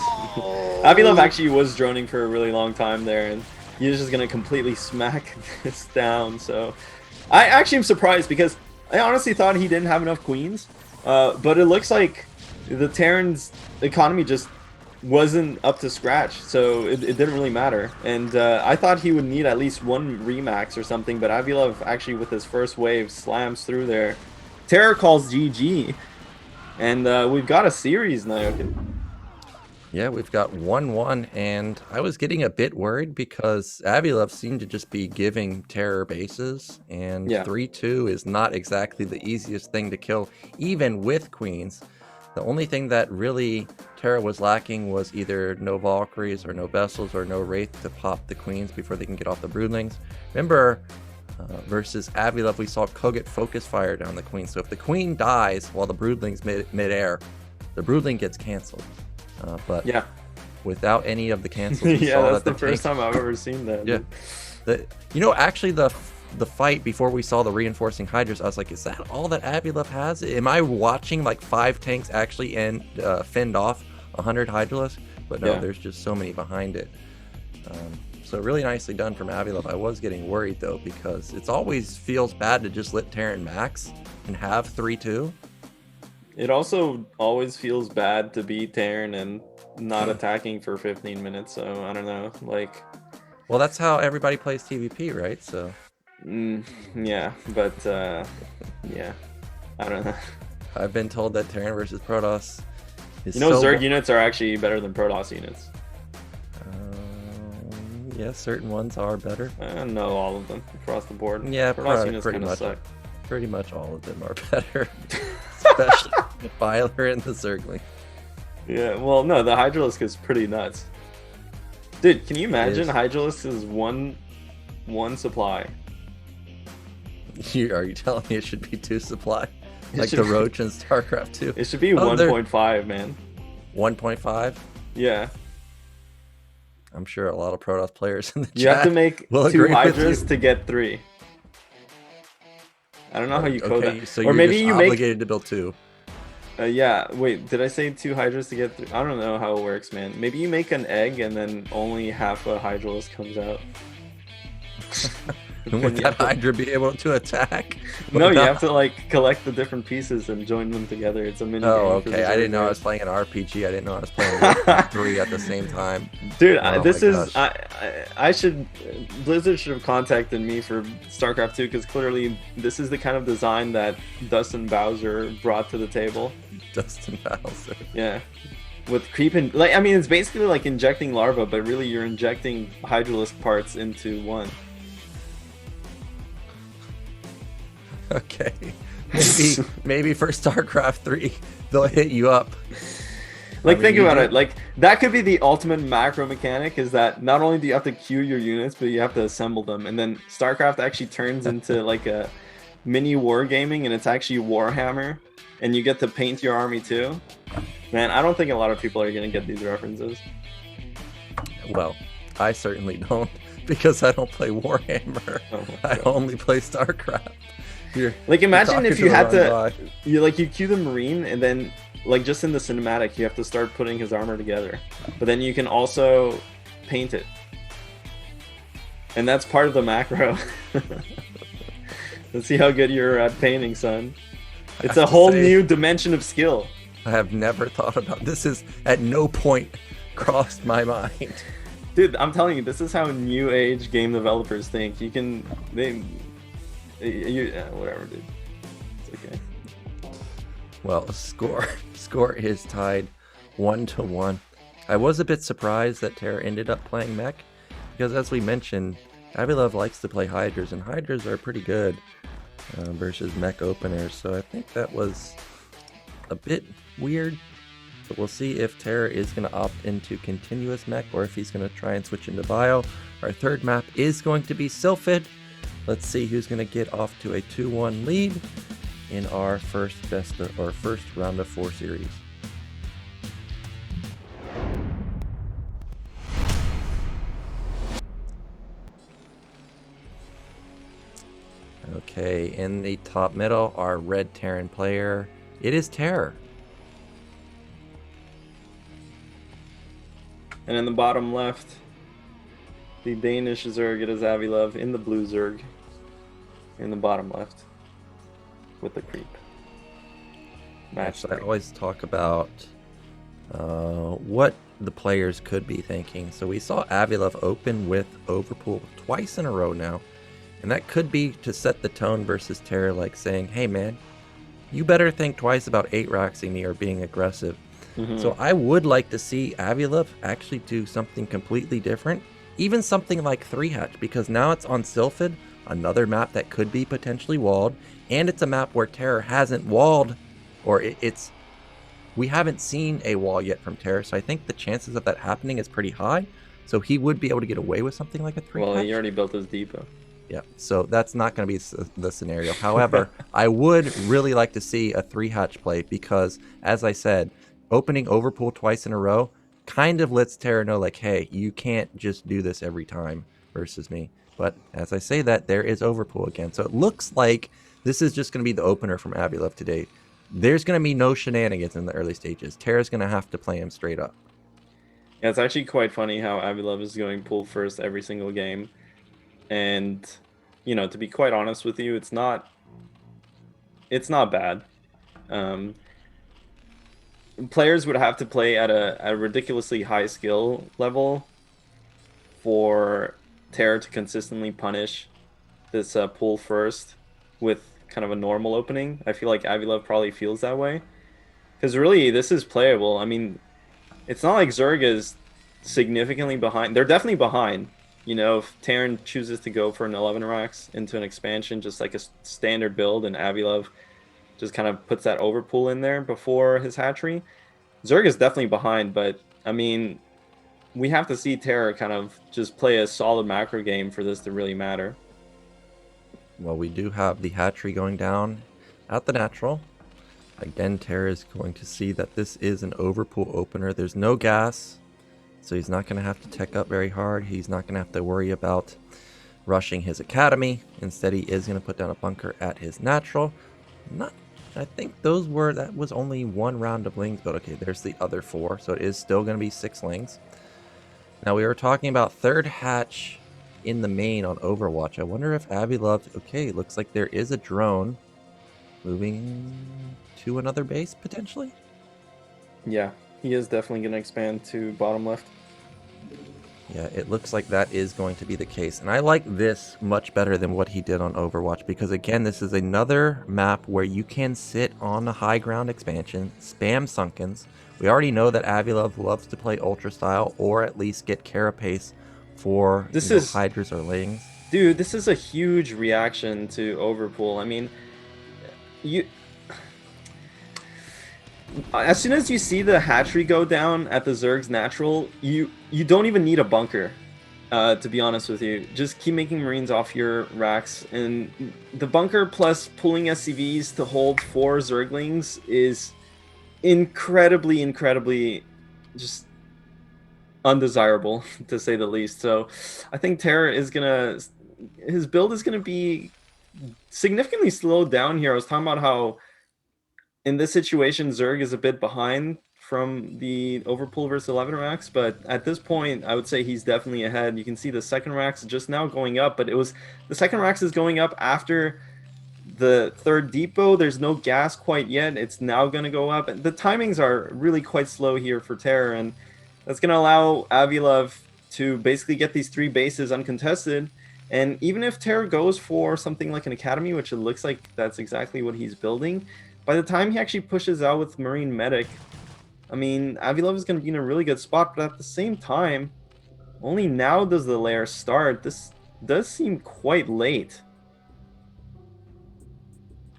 Avi-Love actually was droning for a really long time there, and he's just gonna completely smack this down. So I actually am surprised, because I honestly thought he didn't have enough queens, but it looks like the Terran's economy just wasn't up to scratch, so it didn't really matter. And I thought he would need at least 1 remax or something, but Avi-Love actually with his first wave slams through there. Terror calls GG, and we've got a series now. Yeah, we've got 1-1, and I was getting a bit worried because Avi-Love seemed to just be giving Terror bases, and 3-2 is not exactly the easiest thing to kill, even with queens. The only thing that really Terror was lacking was either no Valkyries or no Vessels or no Wraith to pop the queens before they can get off the Broodlings. Remember, versus Avi-Love, we saw Koget focus fire down the queen, so if the queen dies while the Broodling's mid-air, the Broodling gets canceled. But without any of the cancels, we saw that's that the first time I've ever seen that. Yeah, you know, actually the fight before we saw the reinforcing Hydras, I was like, is that all that Avi-Love has? Am I watching like 5 tanks actually fend off 100 Hydralisks? But no, there's just so many behind it. So really nicely done from Avi-Love. I was getting worried though, because it's always feels bad to just let Terran max and have 3-2. It also always feels bad to be Terran and not attacking for 15 minutes, so I don't know, like... Well, that's how everybody plays TVP, right? So... yeah, but, yeah, I don't know. I've been told that Terran versus Protoss is Zerg units are actually better than Protoss units. Yeah, certain ones are better. No, all of them, across the board. Yeah, Protoss units pretty kind of suck. Pretty much all of them are better. Especially the Filer and the Zergling. Yeah, well, no, the Hydralisk is pretty nuts. Dude, can you imagine Hydralisk is one supply? Are you telling me it should be 2 supply? Like the Roach in StarCraft 2? It should be 1.5, man. 1.5? Yeah. I'm sure a lot of Protoss players in the chat You have to make 2 Hydras you. to get 3. I don't know how you code that. So or you're maybe just you obligated to build 2. Yeah, wait, did I say 2 Hydras to get 3? I don't know how it works, man. Maybe you make an egg and then only half a Hydralisk comes out. And would that Hydra be able to attack? No, you have to like collect the different pieces and join them together. It's a mini game. Oh, okay. I didn't know I was playing an RPG. I didn't know I was playing 3 at the same time. Dude, I should... Blizzard should have contacted me for StarCraft 2, because clearly this is the kind of design that Dustin Bowser brought to the table. Dustin Bowser. Yeah. With creeping... Like, I mean, it's basically like injecting larva, but really you're injecting Hydralisk parts into one. Okay, maybe for StarCraft 3 they'll hit you up. Like, think about it. Like, that could be the ultimate macro mechanic, is that not only do you have to queue your units, but you have to assemble them. And then StarCraft actually turns into like a mini wargaming, and it's actually Warhammer, and you get to paint your army too. Man, I don't think a lot of people are gonna get these references. Well, I certainly don't, because I don't play Warhammer. I only play StarCraft. Like, imagine if you had to, you queue the Marine, and then like just in the cinematic you have to start putting his armor together, but then you can also paint it. And that's part of the macro. Let's see how good you're at painting, son. It's a whole new dimension of skill. I have never thought about this. Is at no point crossed my mind. Dude, I'm telling you, this is how new age game developers think. You can, whatever, dude. It's okay. Well, score is tied 1-1. I was a bit surprised that Terra ended up playing mech, because as we mentioned, Avi-Love likes to play Hydras, and Hydras are pretty good versus mech openers, so I think that was a bit weird. But we'll see if Terra is going to opt into continuous mech or if he's going to try and switch into bio. Our third map is going to be Sylphid. Let's see who's going to get off to a 2-1 lead in our first round of 4 series. Okay, in the top middle, our red Terran player. It is Terror. And in the bottom left, the Danish Zerg, it is Avi-Love in the blue Zerg. In the bottom left, with the creep. Match. I always talk about what the players could be thinking. So we saw Avi-Love open with Overpool twice in a row now. And that could be to set the tone versus Terror, like saying, hey man, you better think twice about 8-raxing me or being aggressive. So I would like to see Avi-Love actually do something completely different. Even something like 3-hatch, because now it's on Sylphid, another map that could be potentially walled. And it's a map where Terror hasn't walled, or we haven't seen a wall yet from Terror. So I think the chances of that happening is pretty high. So he would be able to get away with something like a 3-hatch. Well, he already built his depot. Yeah, so that's not going to be the scenario. However, I would really like to see a 3-hatch play because, as I said, opening Overpool twice in a row kind of lets Terra know, like, hey, you can't just do this every time versus me. But as I say that, there is Overpool again. So it looks like this is just going to be the opener from Avi-Love today. There's going to be no shenanigans in the early stages. Terra's going to have to play him straight up. Yeah, it's actually quite funny how Avi-Love is going pool first every single game. And, you know, to be quite honest with you, it's not bad. Players would have to play at a ridiculously high skill level for Terror to consistently punish this pool first with kind of a normal opening. I feel like Avi-Love probably feels that way. Because really, this is playable. I mean, it's not like Zerg is significantly behind. They're definitely behind. You know, if Terran chooses to go for an 11 racks into an expansion, just like a standard build, and Avi-Love just kind of puts that overpool in there before his hatchery, Zerg is definitely behind. But, I mean, we have to see Terra kind of just play a solid macro game for this to really matter. Well, we do have the hatchery going down at the natural. Again, Terra is going to see that this is an overpool opener. There's no gas, so he's not going to have to tech up very hard. He's not going to have to worry about rushing his academy. Instead, he is going to put down a bunker at his natural. I think that was only 1 round of lings, but okay, there's the other 4, so it is still going to be 6 lings. Now, we were talking about 3rd hatch in the main on Overwatch. I wonder if Avi-Love, okay, looks like there is a drone moving to another base, potentially? Yeah, he is definitely going to expand to bottom left. Yeah, it looks like that is going to be the case. And I like this much better than what he did on Overwatch because, again, this is another map where you can sit on the high ground expansion, spam Sunkens. We already know that Avi-Love loves to play Ultra Style or at least get Carapace for Hydras or Lings. Dude, this is a huge reaction to Overpool. I mean, as soon as you see the hatchery go down at the Zerg's natural, you don't even need a bunker, to be honest with you. Just keep making Marines off your racks, and the bunker plus pulling SCVs to hold 4 Zerglings is incredibly just undesirable, to say the least. So I think Terra is his build is gonna be significantly slowed down here. I was talking about how in this situation Zerg is a bit behind from the overpull versus 11 racks, but at this point, I would say he's definitely ahead. You can see the second racks just now going up, but the second racks is going up after the third depot. There's no gas quite yet. It's now going to go up. The timings are really quite slow here for Terror, and that's going to allow Avi-Love to basically get these 3 bases uncontested. And even if Terror goes for something like an academy, which it looks like that's exactly what he's building, by the time he actually pushes out with Marine Medic, I mean, Avi-Love is going to be in a really good spot, but at the same time, only now does the lair start. This does seem quite late.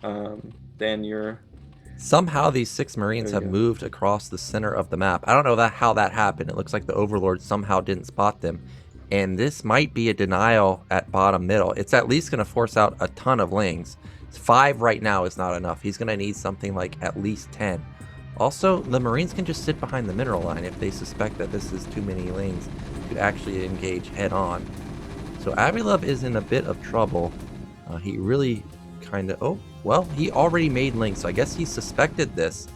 Dan, you're... Somehow these 6 Marines have moved across the center of the map. I don't know how that happened. It looks like the Overlord somehow didn't spot them. And this might be a denial at bottom middle. It's at least going to force out a ton of lings. 5 right now is not enough. He's going to need something like at least 10. Also, the Marines can just sit behind the mineral line if they suspect that this is too many lings to actually engage head on. So Avi-Love is in a bit of trouble. He really kind of... Oh, well, he already made lings, so I guess he suspected this.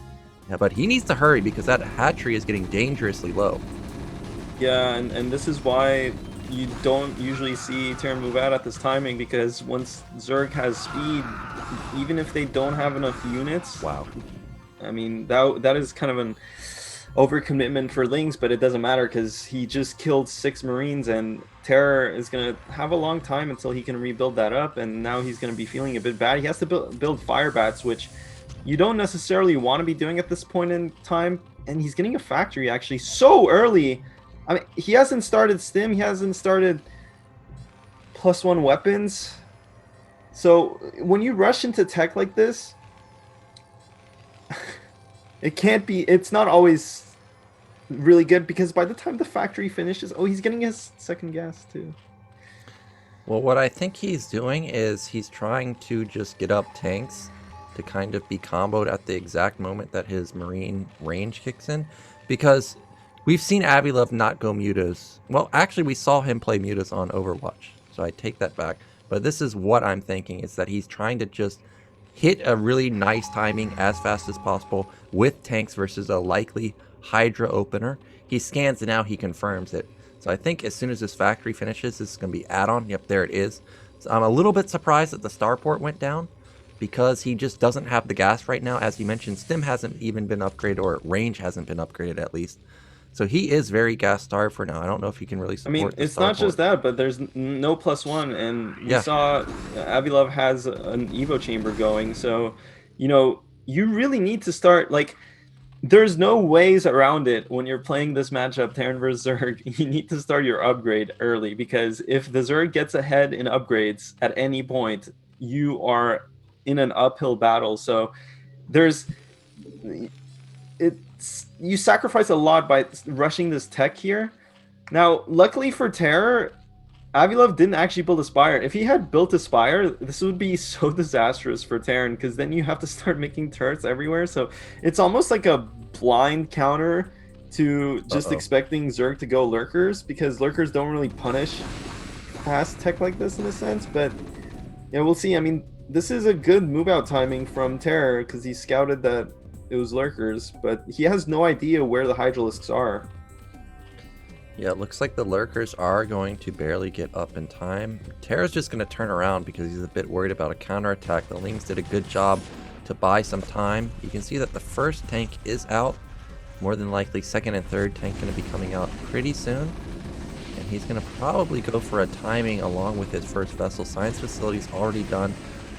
Yeah, but he needs to hurry because that hatchery is getting dangerously low. Yeah, and this is why you don't usually see Terran move out at this timing, because once Zerg has speed, even if they don't have enough units... Wow. I mean, that is kind of an overcommitment for Lings, but it doesn't matter because he just killed 6 Marines, and Terror is going to have a long time until he can rebuild that up, and now he's going to be feeling a bit bad. He has to build Fire Bats, which you don't necessarily want to be doing at this point in time, and he's getting a factory actually so early. I mean, he hasn't started Stim, he hasn't started +1 weapons. So when you rush into tech like this, it's not always really good, because by the time the factory finishes, oh, he's getting his second gas too. Well, what I think he's doing is he's trying to just get up tanks to kind of be comboed at the exact moment that his Marine range kicks in, because we've seen Avi-Love not go mutas. Well, actually, we saw him play mutas on Overwatch, so I take that back. But this is what I'm thinking, is that he's trying to just hit a really nice timing as fast as possible with tanks versus a likely Hydra opener. He scans and now he confirms it. So I think as soon as this factory finishes, this is going to be add-on. Yep, there it is. So I'm a little bit surprised that the starport went down, because he just doesn't have the gas right now. As you mentioned, Stim hasn't even been upgraded, or range hasn't been upgraded at least. So he is very gas starved for now. I don't know if he can really support. I mean, it's not just that, but there's no +1, and we saw Avi-Love has an Evo chamber going. So, you know, you really need to start, like, there's no ways around it when you're playing this matchup, Terran versus Zerg. You need to start your upgrade early, because if the Zerg gets ahead in upgrades at any point, you are in an uphill battle. So you sacrifice a lot by rushing this tech here. Now, luckily for Terror, Avi-Love didn't actually build a Spire. If he had built a Spire, this would be so disastrous for Terran, because then you have to start making turrets everywhere. So it's almost like a blind counter to just expecting Zerg to go Lurkers, because Lurkers don't really punish fast tech like this in a sense. But yeah, we'll see. I mean, this is a good move out timing from Terror, because he scouted that it was Lurkers, but he has no idea where the Hydralisks are. Yeah, it looks like the Lurkers are going to barely get up in time. Terra's just going to turn around because he's a bit worried about a counterattack. The Lings did a good job to buy some time. You can see that the first tank is out. More than likely, second and third tank going to be coming out pretty soon. And he's going to probably go for a timing along with his first vessel. Science facility's already done.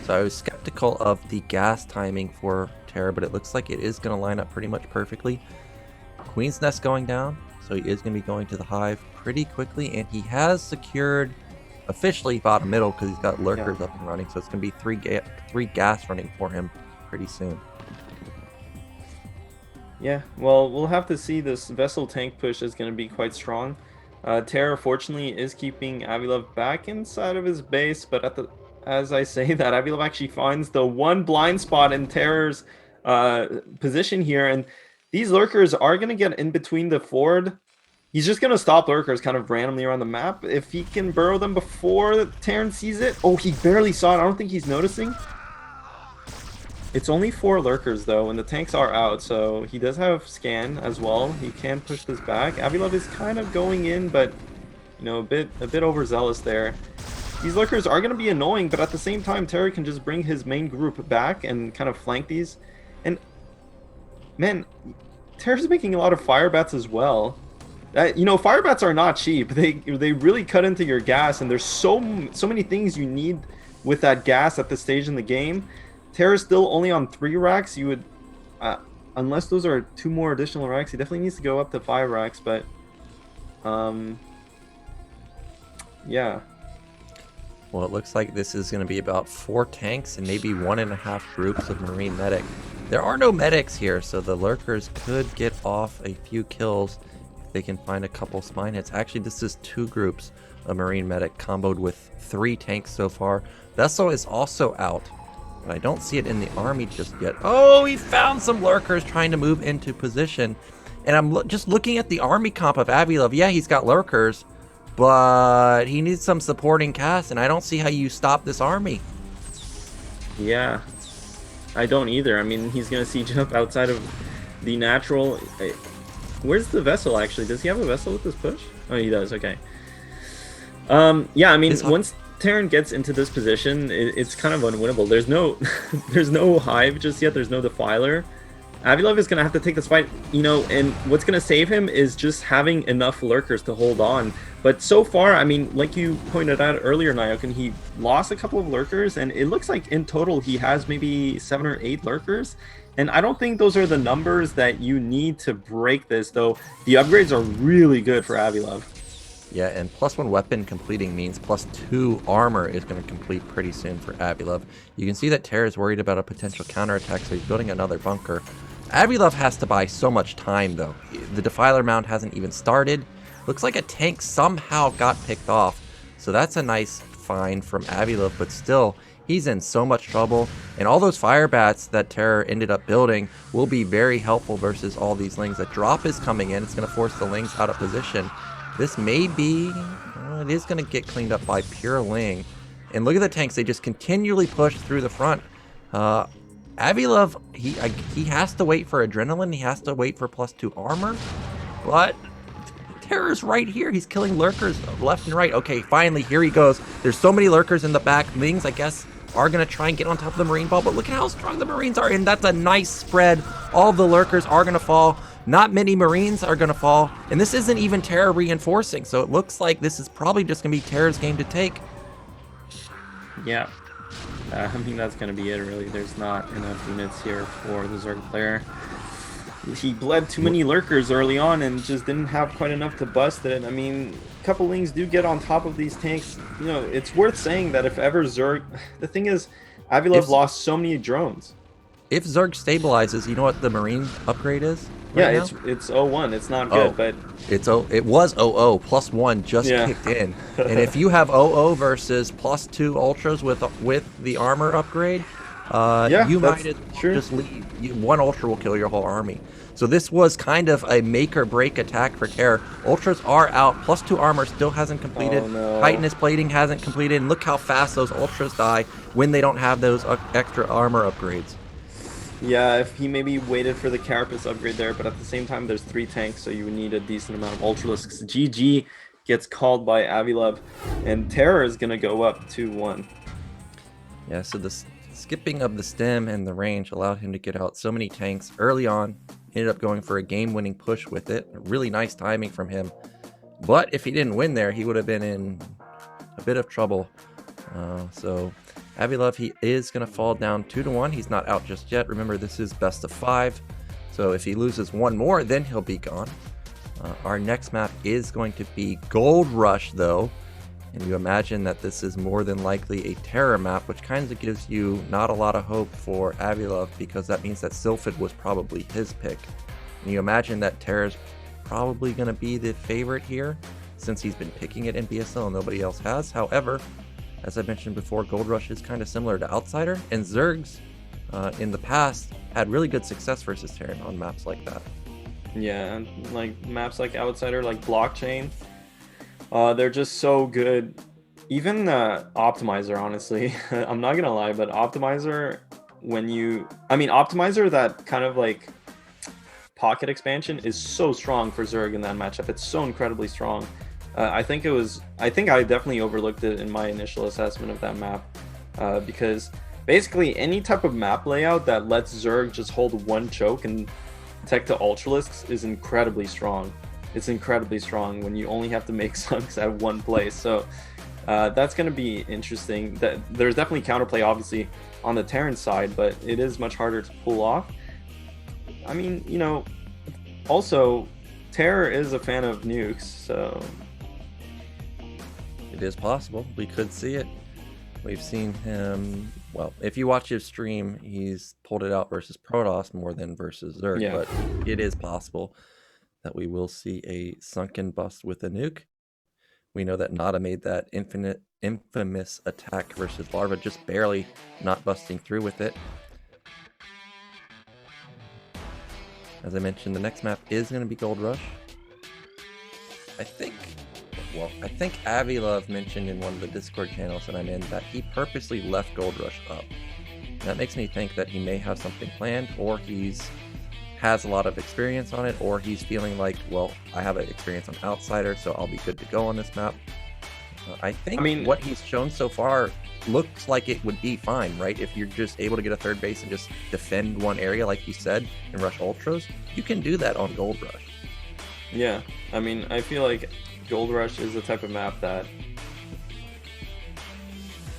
So I was skeptical of the gas timing for Terra, but it looks like it is going to line up pretty much perfectly. Queen's Nest going down, so he is going to be going to the hive pretty quickly, and he has secured officially bottom middle because he's got Lurkers up and running, so it's going to be three gas running for him pretty soon. Yeah, well, we'll have to see. This vessel tank push is going to be quite strong. Terra, fortunately, is keeping Avi-Love back inside of his base, but as I say that, Avi-Love actually finds the one blind spot in Terror's position here, and these Lurkers are going to get in between the ford. He's just going to stop Lurkers kind of randomly around the map. If he can burrow them before Terran sees it. Oh, he barely saw it. I don't think he's noticing. It's only 4 lurkers though, and the tanks are out, so he does have scan as well. He can push this back. Avi-Love is kind of going in, but you know, a bit overzealous there. These lurkers are going to be annoying, but at the same time, Terra can just bring his main group back and kind of flank these. And man, Terra's making a lot of fire bats as well. You know, fire bats are not cheap. They really cut into your gas, and there's so many things you need with that gas at this stage in the game. Terra's still only on 3 racks. You would, unless those are 2 more additional racks, he definitely needs to go up to 5 racks. But, yeah. Well, it looks like this is going to be about 4 tanks and maybe 1.5 groups of Marine medic. There are no medics here, so the lurkers could get off a few kills if they can find a couple spine hits. Actually, this is 2 groups of Marine medic comboed with 3 tanks so far. Vessel is also out, but I don't see it in the army just yet. Oh, he found some lurkers trying to move into position. And I'm just looking at the army comp of Avi-Love. Yeah, he's got lurkers, but he needs some supporting cast, and I don't see how you stop this army. Yeah, I don't either. I mean, he's going to siege up outside of the natural... Where's the vessel, actually? Does he have a vessel with this push? Oh, he does. Okay. Yeah, I mean, once Terran gets into this position, it's kind of unwinnable. There's no there's no hive just yet. There's no defiler. Avi-Love is going to have to take this fight, you know, and what's going to save him is just having enough lurkers to hold on. But so far, I mean, like you pointed out earlier, Nyokin, he lost a couple of lurkers, and it looks like in total he has maybe 7 or 8 lurkers. And I don't think those are the numbers that you need to break this, though. The upgrades are really good for Avi-Love. Yeah, and +1 weapon completing means +2 armor is going to complete pretty soon for Avi-Love. You can see that Terra is worried about a potential counterattack, so he's building another bunker. Avi-Love has to buy so much time, though. The Defiler Mound hasn't even started. Looks like a tank somehow got picked off, so that's a nice find from Avi-Love, but still, he's in so much trouble. And all those fire bats that Terra ended up building will be very helpful versus all these lings. A drop is coming in. It's going to force the lings out of position. This may be... it is going to get cleaned up by pure ling. And look at the tanks. They just continually push through the front. Avi-Love, he has to wait for adrenaline. He has to wait for +2 armor. But Terra's right here. He's killing lurkers left and right. Okay, finally, here he goes. There's so many lurkers in the back. Lings, I guess, are going to try and get on top of the Marine ball. But look at how strong the Marines are. And that's a nice spread. All the lurkers are going to fall. Not many Marines are going to fall. And this isn't even Terra reinforcing. So it looks like this is probably just going to be Terra's game to take. Yeah. I mean, that's going to be it, really. There's not enough units here for the Zerg player. He bled too many lurkers early on and just didn't have quite enough to bust it. I mean, a couple lings do get on top of these tanks. You know, it's worth saying that if ever Zerg... The thing is, Avi-Love lost so many drones. If Zerg stabilizes, you know what the Marine upgrade is? Yeah, it's 01. It's not good, but... It was 00. +1 just kicked in. And if you have 00 versus +2 ultras with the armor upgrade, you might just leave. 1 ultra will kill your whole army. So this was kind of a make or break attack for Terra. Ultras are out. +2 armor still hasn't completed. Oh, no. Titanus plating hasn't completed. And look how fast those ultras die when they don't have those extra armor upgrades. Yeah, if he maybe waited for the Carapace upgrade there, but at the same time, there's 3 tanks, so you would need a decent amount of Ultralisks. GG gets called by Avi-Love, and Terror is going to go up 2-1. Yeah, so the skipping of the stem and the range allowed him to get out so many tanks early on. Ended up going for a game-winning push with it. Really nice timing from him. But if he didn't win there, he would have been in a bit of trouble. So Avi-Love, he is going to fall down 2-1. He's not out just yet. Remember, this is best of 5. So if he loses 1 more, then he'll be gone. Our next map is going to be Gold Rush, though. And you imagine that this is more than likely a Terror map, which kind of gives you not a lot of hope for Avi-Love, because that means that Sylphid was probably his pick. And you imagine that Terra's probably going to be the favorite here, since he's been picking it in BSL and nobody else has. However, as I mentioned before, Gold Rush is kind of similar to Outsider, and Zergs in the past had really good success versus Terran on maps like that. Yeah, like maps like Outsider, like Blockchain, they're just so good. Even Optimizer, honestly, I'm not gonna lie, but Optimizer, when you, I mean, Optimizer, that kind of like pocket expansion is so strong for Zerg in that matchup. It's so incredibly strong. I think I definitely overlooked it in my initial assessment of that map, because basically any type of map layout that lets Zerg just hold one choke and tech to Ultralisks is incredibly strong. It's incredibly strong when you only have to make sunks at one place. So that's going to be interesting. There's definitely counterplay, obviously, on the Terran side, but it is much harder to pull off. I mean, you know, also, Terror is a fan of nukes, so... It is possible. We could see it. We've seen him... Well, if you watch his stream, he's pulled it out versus Protoss more than versus Zerg, Yeah. but it is possible that we will see a sunken bust with a nuke. We know that Nada made that infamous attack versus Larva, just barely not busting through with it. As I mentioned, the next map is going to be Gold Rush. I think Avi-Love mentioned in one of the Discord channels that I'm in that he purposely left Gold Rush up. And that makes me think that he may have something planned, or has a lot of experience on it, or he's feeling like, well, I have an experience on Outsider, so I'll be good to go on this map. I mean, what he's shown so far looks like it would be fine, right? If you're just able to get a third base and just defend one area, like you said, and rush Ultras, you can do that on Gold Rush. Yeah, I mean, I feel like Gold Rush is the type of map that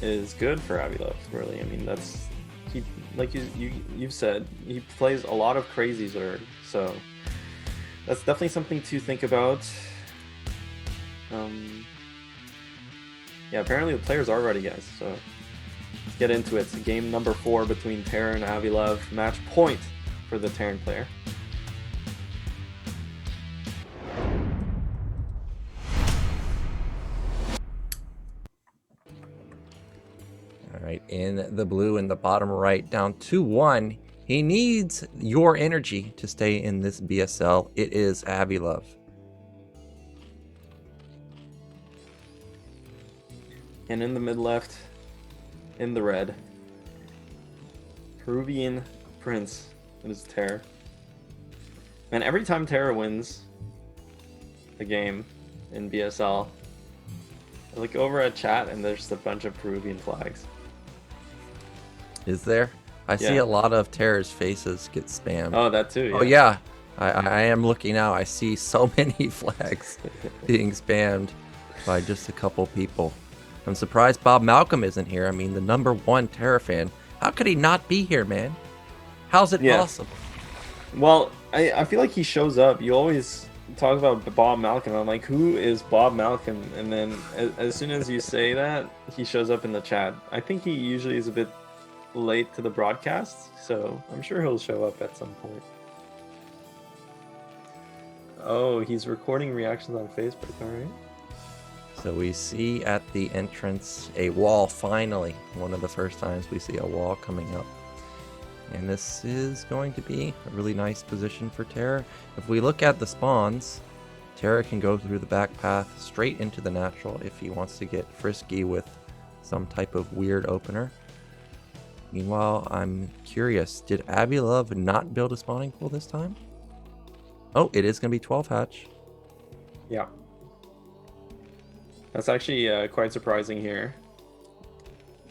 is good for Avi-Love, really. I mean, like you've said, he plays a lot of crazy Zerg, so that's definitely something to think about. Yeah, apparently the players are ready, guys, so let's get into it. It's game number 4 between Terran and Avi-Love. Match point for the Terran player. All right, in the blue in the bottom right, down 2-1. He needs your energy to stay in this BSL. It is Avi-Love. And in the mid left, in the red, Peruvian Prince. It is Terror. Man, every time Terror wins a game in BSL, I look over at chat and there's a bunch of Peruvian flags. Is there? I see a lot of Terror's faces get spammed. Oh, that too. Yeah. Oh yeah, I am looking now. I see so many flags being spammed by just a couple people. I'm surprised Bob Malcolm isn't here. I mean, the #1 Terror fan. How could he not be here, man? How's it possible? Well, I feel like he shows up. You always talk about Bob Malcolm. I'm like, who is Bob Malcolm? And then as soon as you say that, he shows up in the chat. I think he usually is a bit late to the broadcast, so I'm sure he'll show up at some point. Oh, he's recording reactions on Facebook, alright. So we see at the entrance a wall, finally. One of the first times we see a wall coming up. And this is going to be a really nice position for Terror. If we look at the spawns, Terror can go through the back path straight into the natural if he wants to get frisky with some type of weird opener. Meanwhile, I'm curious, did Avi-Love not build a spawning pool this time? Oh, it is going to be 12 hatch. Yeah. That's actually quite surprising here.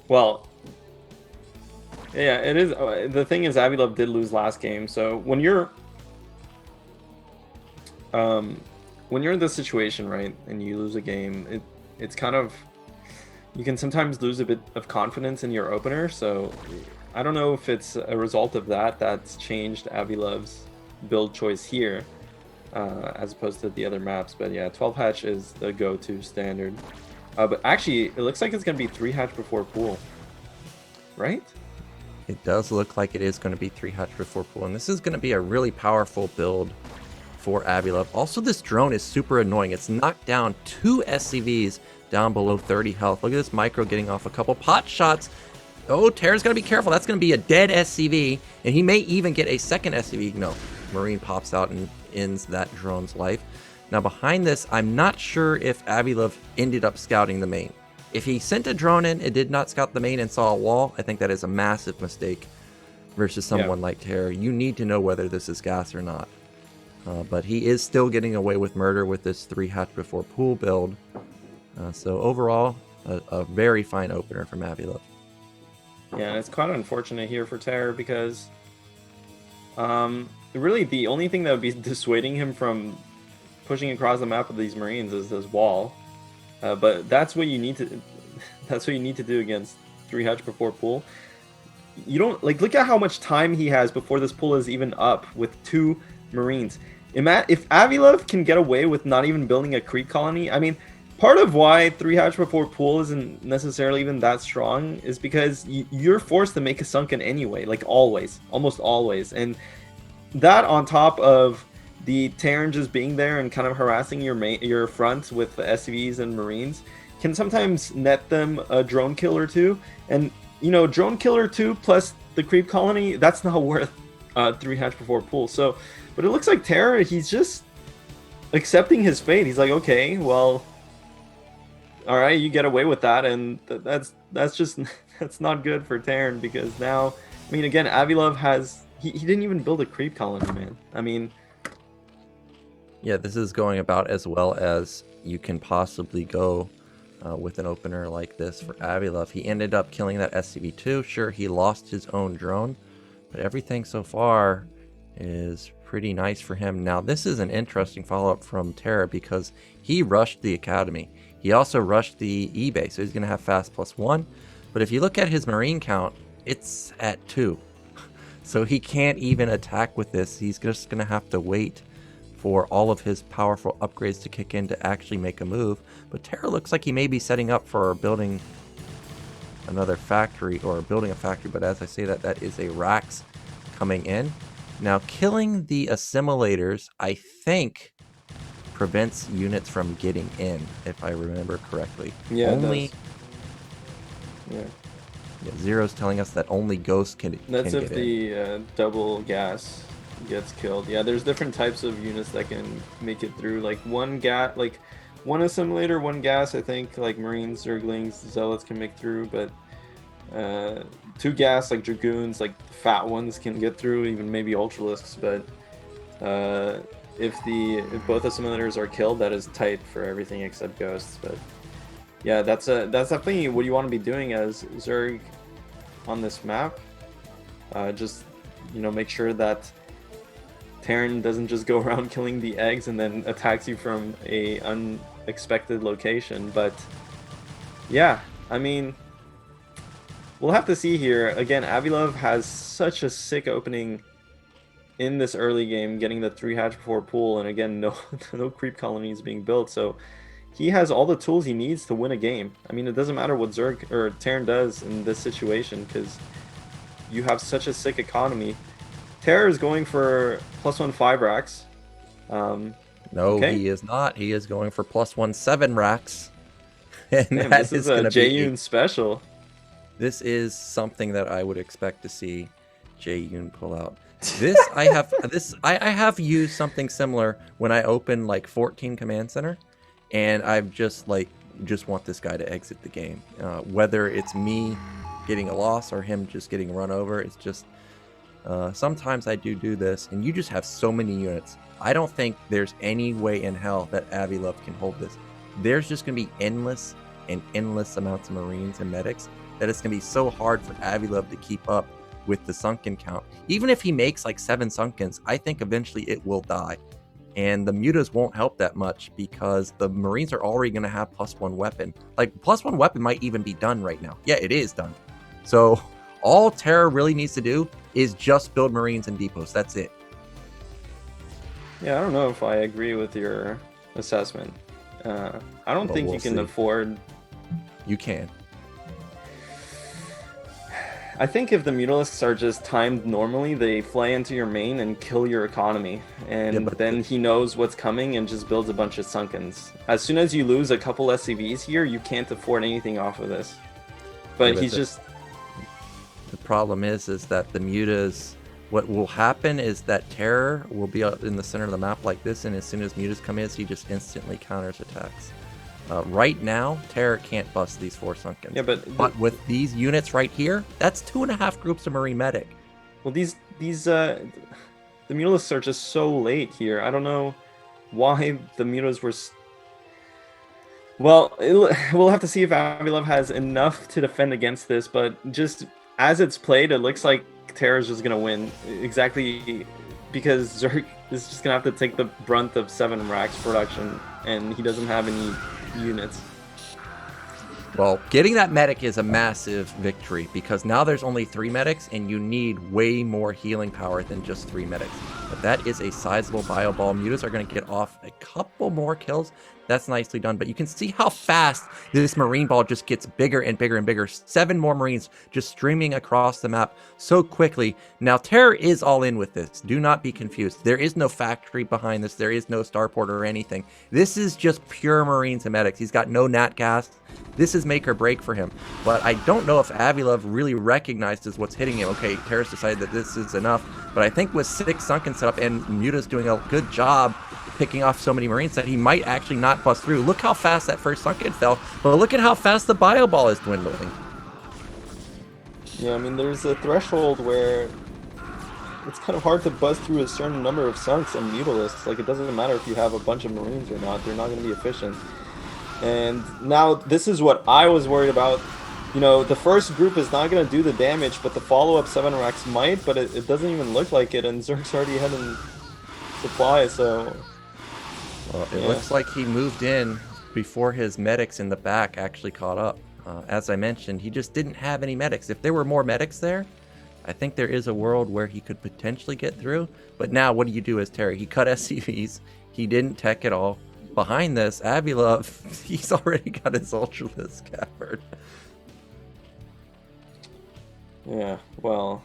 Well, yeah, it is. The thing is, Avi-Love did lose last game, so when you're in this situation, right, and you lose a game, it's kind of, you can sometimes lose a bit of confidence in your opener. So I don't know if it's a result of that's changed Avi-Love's build choice here. As opposed to the other maps, but yeah, 12 hatch is the go-to standard. But actually, it looks like it's going to be 3 hatch before pool, right? It does look like it is going to be 3 hatch before pool, and this is going to be a really powerful build for Avi-Love. Also, this drone is super annoying. It's knocked down 2 SCVs down below 30 health. Look at this micro getting off a couple pot shots. Oh, Terror's got to be careful. That's going to be a dead SCV, and he may even get a second SCV. No, Marine pops out and ends that drone's life. Now behind this, I'm not sure if Avi-Love ended up scouting the main. If he sent a drone in, it did not scout the main and saw a wall, I think that is a massive mistake versus someone like Terror, you need to know whether this is gas or not. But he is still getting away with murder with this 3 hatch before pool build. So overall, a very fine opener from Avi-Love. Yeah, and it's quite unfortunate here for Terror because really the only thing that would be dissuading him from pushing across the map with these Marines is this wall. But that's what you need to do against 3 hatch before pool. You don't look at how much time he has before this pool is even up with 2 Marines. If Avi-Love can get away with not even building a creep colony, I mean, part of why 3 hatch before pool isn't necessarily even that strong is because you're forced to make a sunken anyway, always, almost always. And that on top of the Terran just being there and kind of harassing your front with SCVs and Marines can sometimes net them a drone kill or 2. And, drone kill or 2 plus the creep colony, that's not worth 3 hatch before pool. So, but it looks like Terror, he's just accepting his fate. He's like, okay, well, all right, you get away with that, and that's just that's not good for Terran because now, I mean, again, Avi-Love he didn't even build a creep colony, man. I mean, yeah, this is going about as well as you can possibly go with an opener like this for Avi-Love. He ended up killing that SCV-2. Sure, he lost his own drone, but everything so far is pretty nice for him. Now, this is an interesting follow-up from Terra because he rushed the Academy. He also rushed the eBay, so he's going to have fast +1. But if you look at his Marine count, it's at 2. So he can't even attack with this. He's just going to have to wait for all of his powerful upgrades to kick in to actually make a move. But Terra looks like he may be setting up for building another factory, or building a factory. But as I say that is a Rax coming in. Now, killing the assimilators, I think, prevents units from getting in, if I remember correctly. Yeah, only. it does. Yeah, Zero's telling us that only Ghost can. That's can if get in. the double gas gets killed. Yeah, there's different types of units that can make it through. One assimilator, 1 gas. I think Marines, Zerglings, Zealots can make through, but 2 gas Dragoons, the fat ones can get through. Even maybe Ultralisks, but if both assimilators are killed, that is tight for everything except Ghosts. But yeah, that's definitely what you want to be doing as Zerg on this map. Just make sure that Terran doesn't just go around killing the eggs and then attacks you from a unexpected location. But yeah, I mean, we'll have to see here. Again, Avi-Love has such a sick opening in this early game, getting the 3 hatch before pool, and again, no creep colonies being built. So he has all the tools he needs to win a game. I mean, it doesn't matter what Zerg or Terran does in this situation because you have such a sick economy. Terror is going for +1 5 racks. No, okay. He is not. He is going for +1 7 racks. And damn, that this is a Jaeyoon special. This is something that I would expect to see Jaeyoon pull out. This I have used something similar when I open 14 Command Center, and I've just want this guy to exit the game. Whether it's me getting a loss or him just getting run over, it's just sometimes I do this, and you just have so many units. I don't think there's any way in hell that Avi-Love can hold this. There's just going to be endless amounts of Marines and medics that it's going to be so hard for Avi-Love to keep up with the sunken count. Even if he makes 7 sunkens, I think eventually it will die. And the mutas won't help that much because the Marines are already going to have +1 weapon. +1 weapon might even be done right now. Yeah, it is done. So all Terra really needs to do is just build Marines and depots. That's it. Yeah, I don't know if I agree with your assessment. I don't think you can afford... You can. I think if the Mutalisks are just timed normally, they fly into your main and kill your economy. And then he knows what's coming and just builds a bunch of Sunkens. As soon as you lose a couple SCVs here, you can't afford anything off of this. But he's just... The problem is that the mutas... What will happen is that Terror will be out in the center of the map like this, and as soon as mutas come in, he just instantly counters attacks. Right now, Terror can't bust these 4 Sunkens. Yeah, but with these units right here, that's 2.5 groups of Marine Medic. Well, the Mutalisks are just so late here. I don't know why the Mutas were. Well, we'll have to see if Avi-Love has enough to defend against this, but just as it's played, it looks like Terra's just gonna win. Exactly, because Zerg is just gonna have to take the brunt of 7 racks production, and he doesn't have any units. Well, getting that medic is a massive victory because now there's only 3 medics and you need way more healing power than just 3 medics. But that is a sizable bio ball. Mutas are going to get off a couple more kills. That's nicely done. But you can see how fast this Marine ball just gets bigger and bigger and bigger. 7 more Marines just streaming across the map so quickly. Now, Terror is all in with this. Do not be confused. There is no factory behind this. There is no starport or anything. This is just pure Marines and medics. He's got no nat gas. This is make or break for him. But I don't know if Avi-Love really recognizes what's hitting him. Okay, Terra's decided that this is enough. But I think with 6 sunken set up and Muta's doing a good job picking off so many Marines that he might actually not bust through. Look how fast that first sunken fell. But look at how fast the bio ball is dwindling. Yeah, I mean, there's a threshold where it's kind of hard to buzz through a certain number of sunks and Mutalisks. Like, it doesn't matter if you have a bunch of Marines or not. They're not going to be efficient. And now this is what I was worried about. You know, the first group is not going to do the damage, but the follow-up 7 racks might, but it doesn't even look like it, and Zerg's already had in supply, so... Well, it looks like he moved in before his medics in the back actually caught up. As I mentioned, he just didn't have any medics. If there were more medics there, I think there is a world where he could potentially get through. But now, what do you do as Terry? He cut SCVs. He didn't tech at all. Behind this, Avi-Love, he's already got his Ultralisk covered. Yeah, well...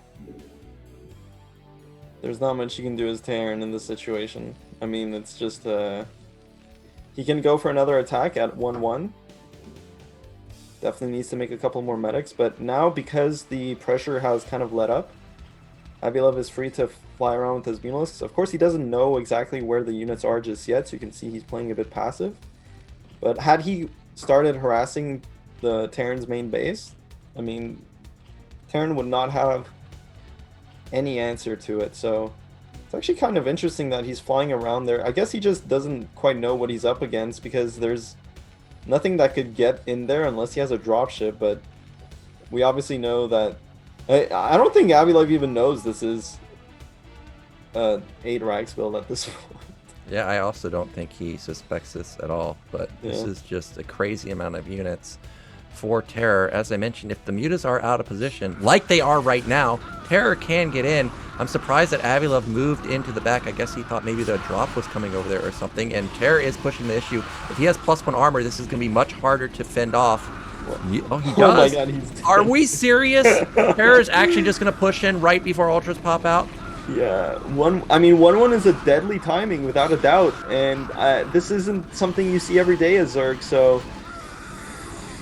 There's not much you can do as Terran in this situation. I mean, it's just, he can go for another attack at 1-1. Definitely needs to make a couple more medics, but now because the pressure has kind of let up, Avi-Love is free to fly around with his Mutalisks. Of course, he doesn't know exactly where the units are just yet, so you can see he's playing a bit passive. But had he started harassing the Terran's main base, I mean, Terran would not have any answer to it, so it's actually kind of interesting that he's flying around there. I guess he just doesn't quite know what he's up against because there's nothing that could get in there unless he has a dropship, but we obviously know that... I don't think Avi-Love even knows this is 8 racks build at this point. Yeah, I also don't think he suspects this at all, but this is just a crazy amount of units for Terror. As I mentioned, if the Mutas are out of position, like they are right now, Terror can get in. I'm surprised that Avi-Love moved into the back. I guess he thought maybe the drop was coming over there or something, and Terror is pushing the issue. If he has +1 armor, this is going to be much harder to fend off. Oh, he does. Oh my God, he's dead. Are we serious? Terror's actually just going to push in right before Ultras pop out? Yeah, 1-1 is a deadly timing without a doubt, and this isn't something you see every day as Zerg, so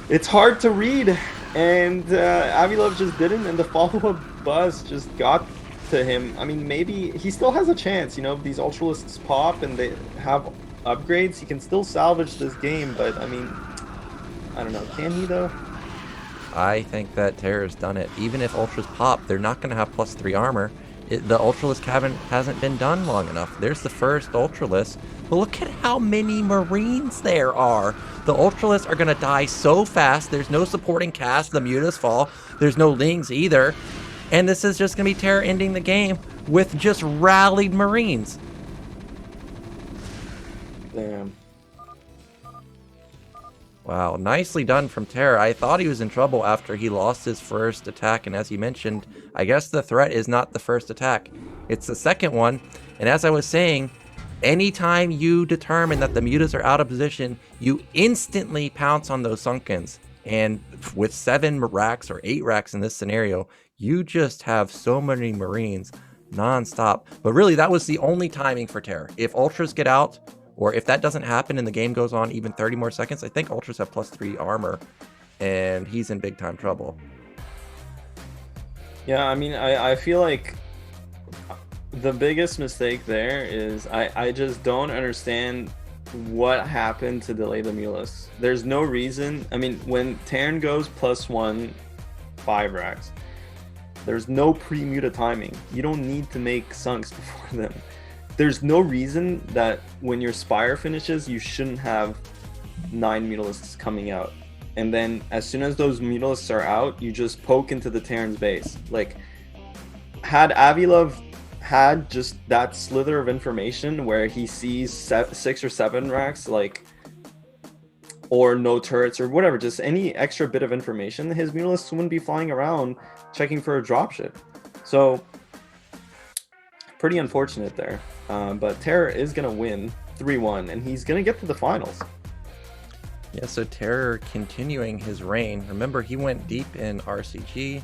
it's hard to read, and Avi-Love just didn't, and the follow-up buzz just got to him. I mean, maybe he still has a chance, you know, if these Ultralisks pop and they have upgrades, he can still salvage this game, but I mean, I don't know, can he though? I think that Terror's done it. Even if Ultras pop, they're not going to have +3 armor. The Ultralisk hasn't been done long enough. There's the first Ultralisk. But look at how many Marines there are. The Ultralisks are going to die so fast. There's no supporting cast. The Mutas fall. There's no Lings either. And this is just going to be Terror ending the game with just rallied Marines. Damn. Wow, nicely done from Terror. I thought he was in trouble after he lost his first attack, and as you mentioned, I guess the threat is not the first attack. It's the second one, and as I was saying, anytime you determine that the Mutas are out of position, you instantly pounce on those Sunkens. And with 7 racks or 8 racks in this scenario, you just have so many Marines non-stop. But really, that was the only timing for Terror. If Ultras get out, or if that doesn't happen and the game goes on even 30 more seconds, I think Ultras have +3 armor, and he's in big time trouble. Yeah, I mean, I feel like the biggest mistake there is I just don't understand what happened to delay the Mutalisks. There's no reason. I mean, when Terran goes +1, 5 racks, There's no pre-muta timing. You don't need to make sunks before them. There's no reason that when your Spire finishes, you shouldn't have 9 Mutalisks coming out. And then as soon as those Mutalisks are out, you just poke into the Terran's base. Like, had Avi-Love had just that slither of information where he sees 6 or 7 racks, like, or no turrets or whatever, just any extra bit of information, his Mutalisks wouldn't be flying around checking for a dropship. So, pretty unfortunate there. But Terror is going to win 3-1, and he's going to get to the finals. Yeah, so Terror continuing his reign. Remember, he went deep in RCG.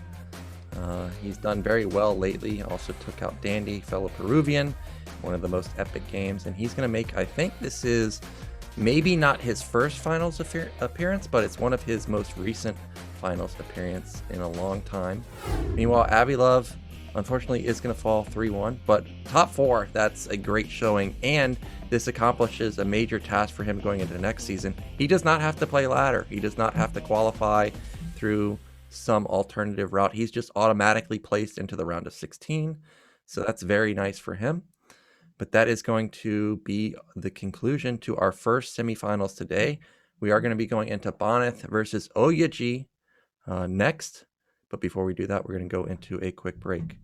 He's done very well lately. Also took out Dandy, fellow Peruvian, one of the most epic games. And he's going to make, I think this is maybe not his first finals appearance, but it's one of his most recent finals appearance in a long time. Meanwhile, Avi-Love, unfortunately, is going to fall 3-1, but top 4, that's a great showing, and this accomplishes a major task for him going into the next season. He does not have to play ladder. He does not have to qualify through some alternative route. He's just automatically placed into the round of 16, so that's very nice for him. But that is going to be the conclusion to our first semifinals today. We are going to be going into Boneth versus Oyaji next. But before we do that, we're going to go into a quick break.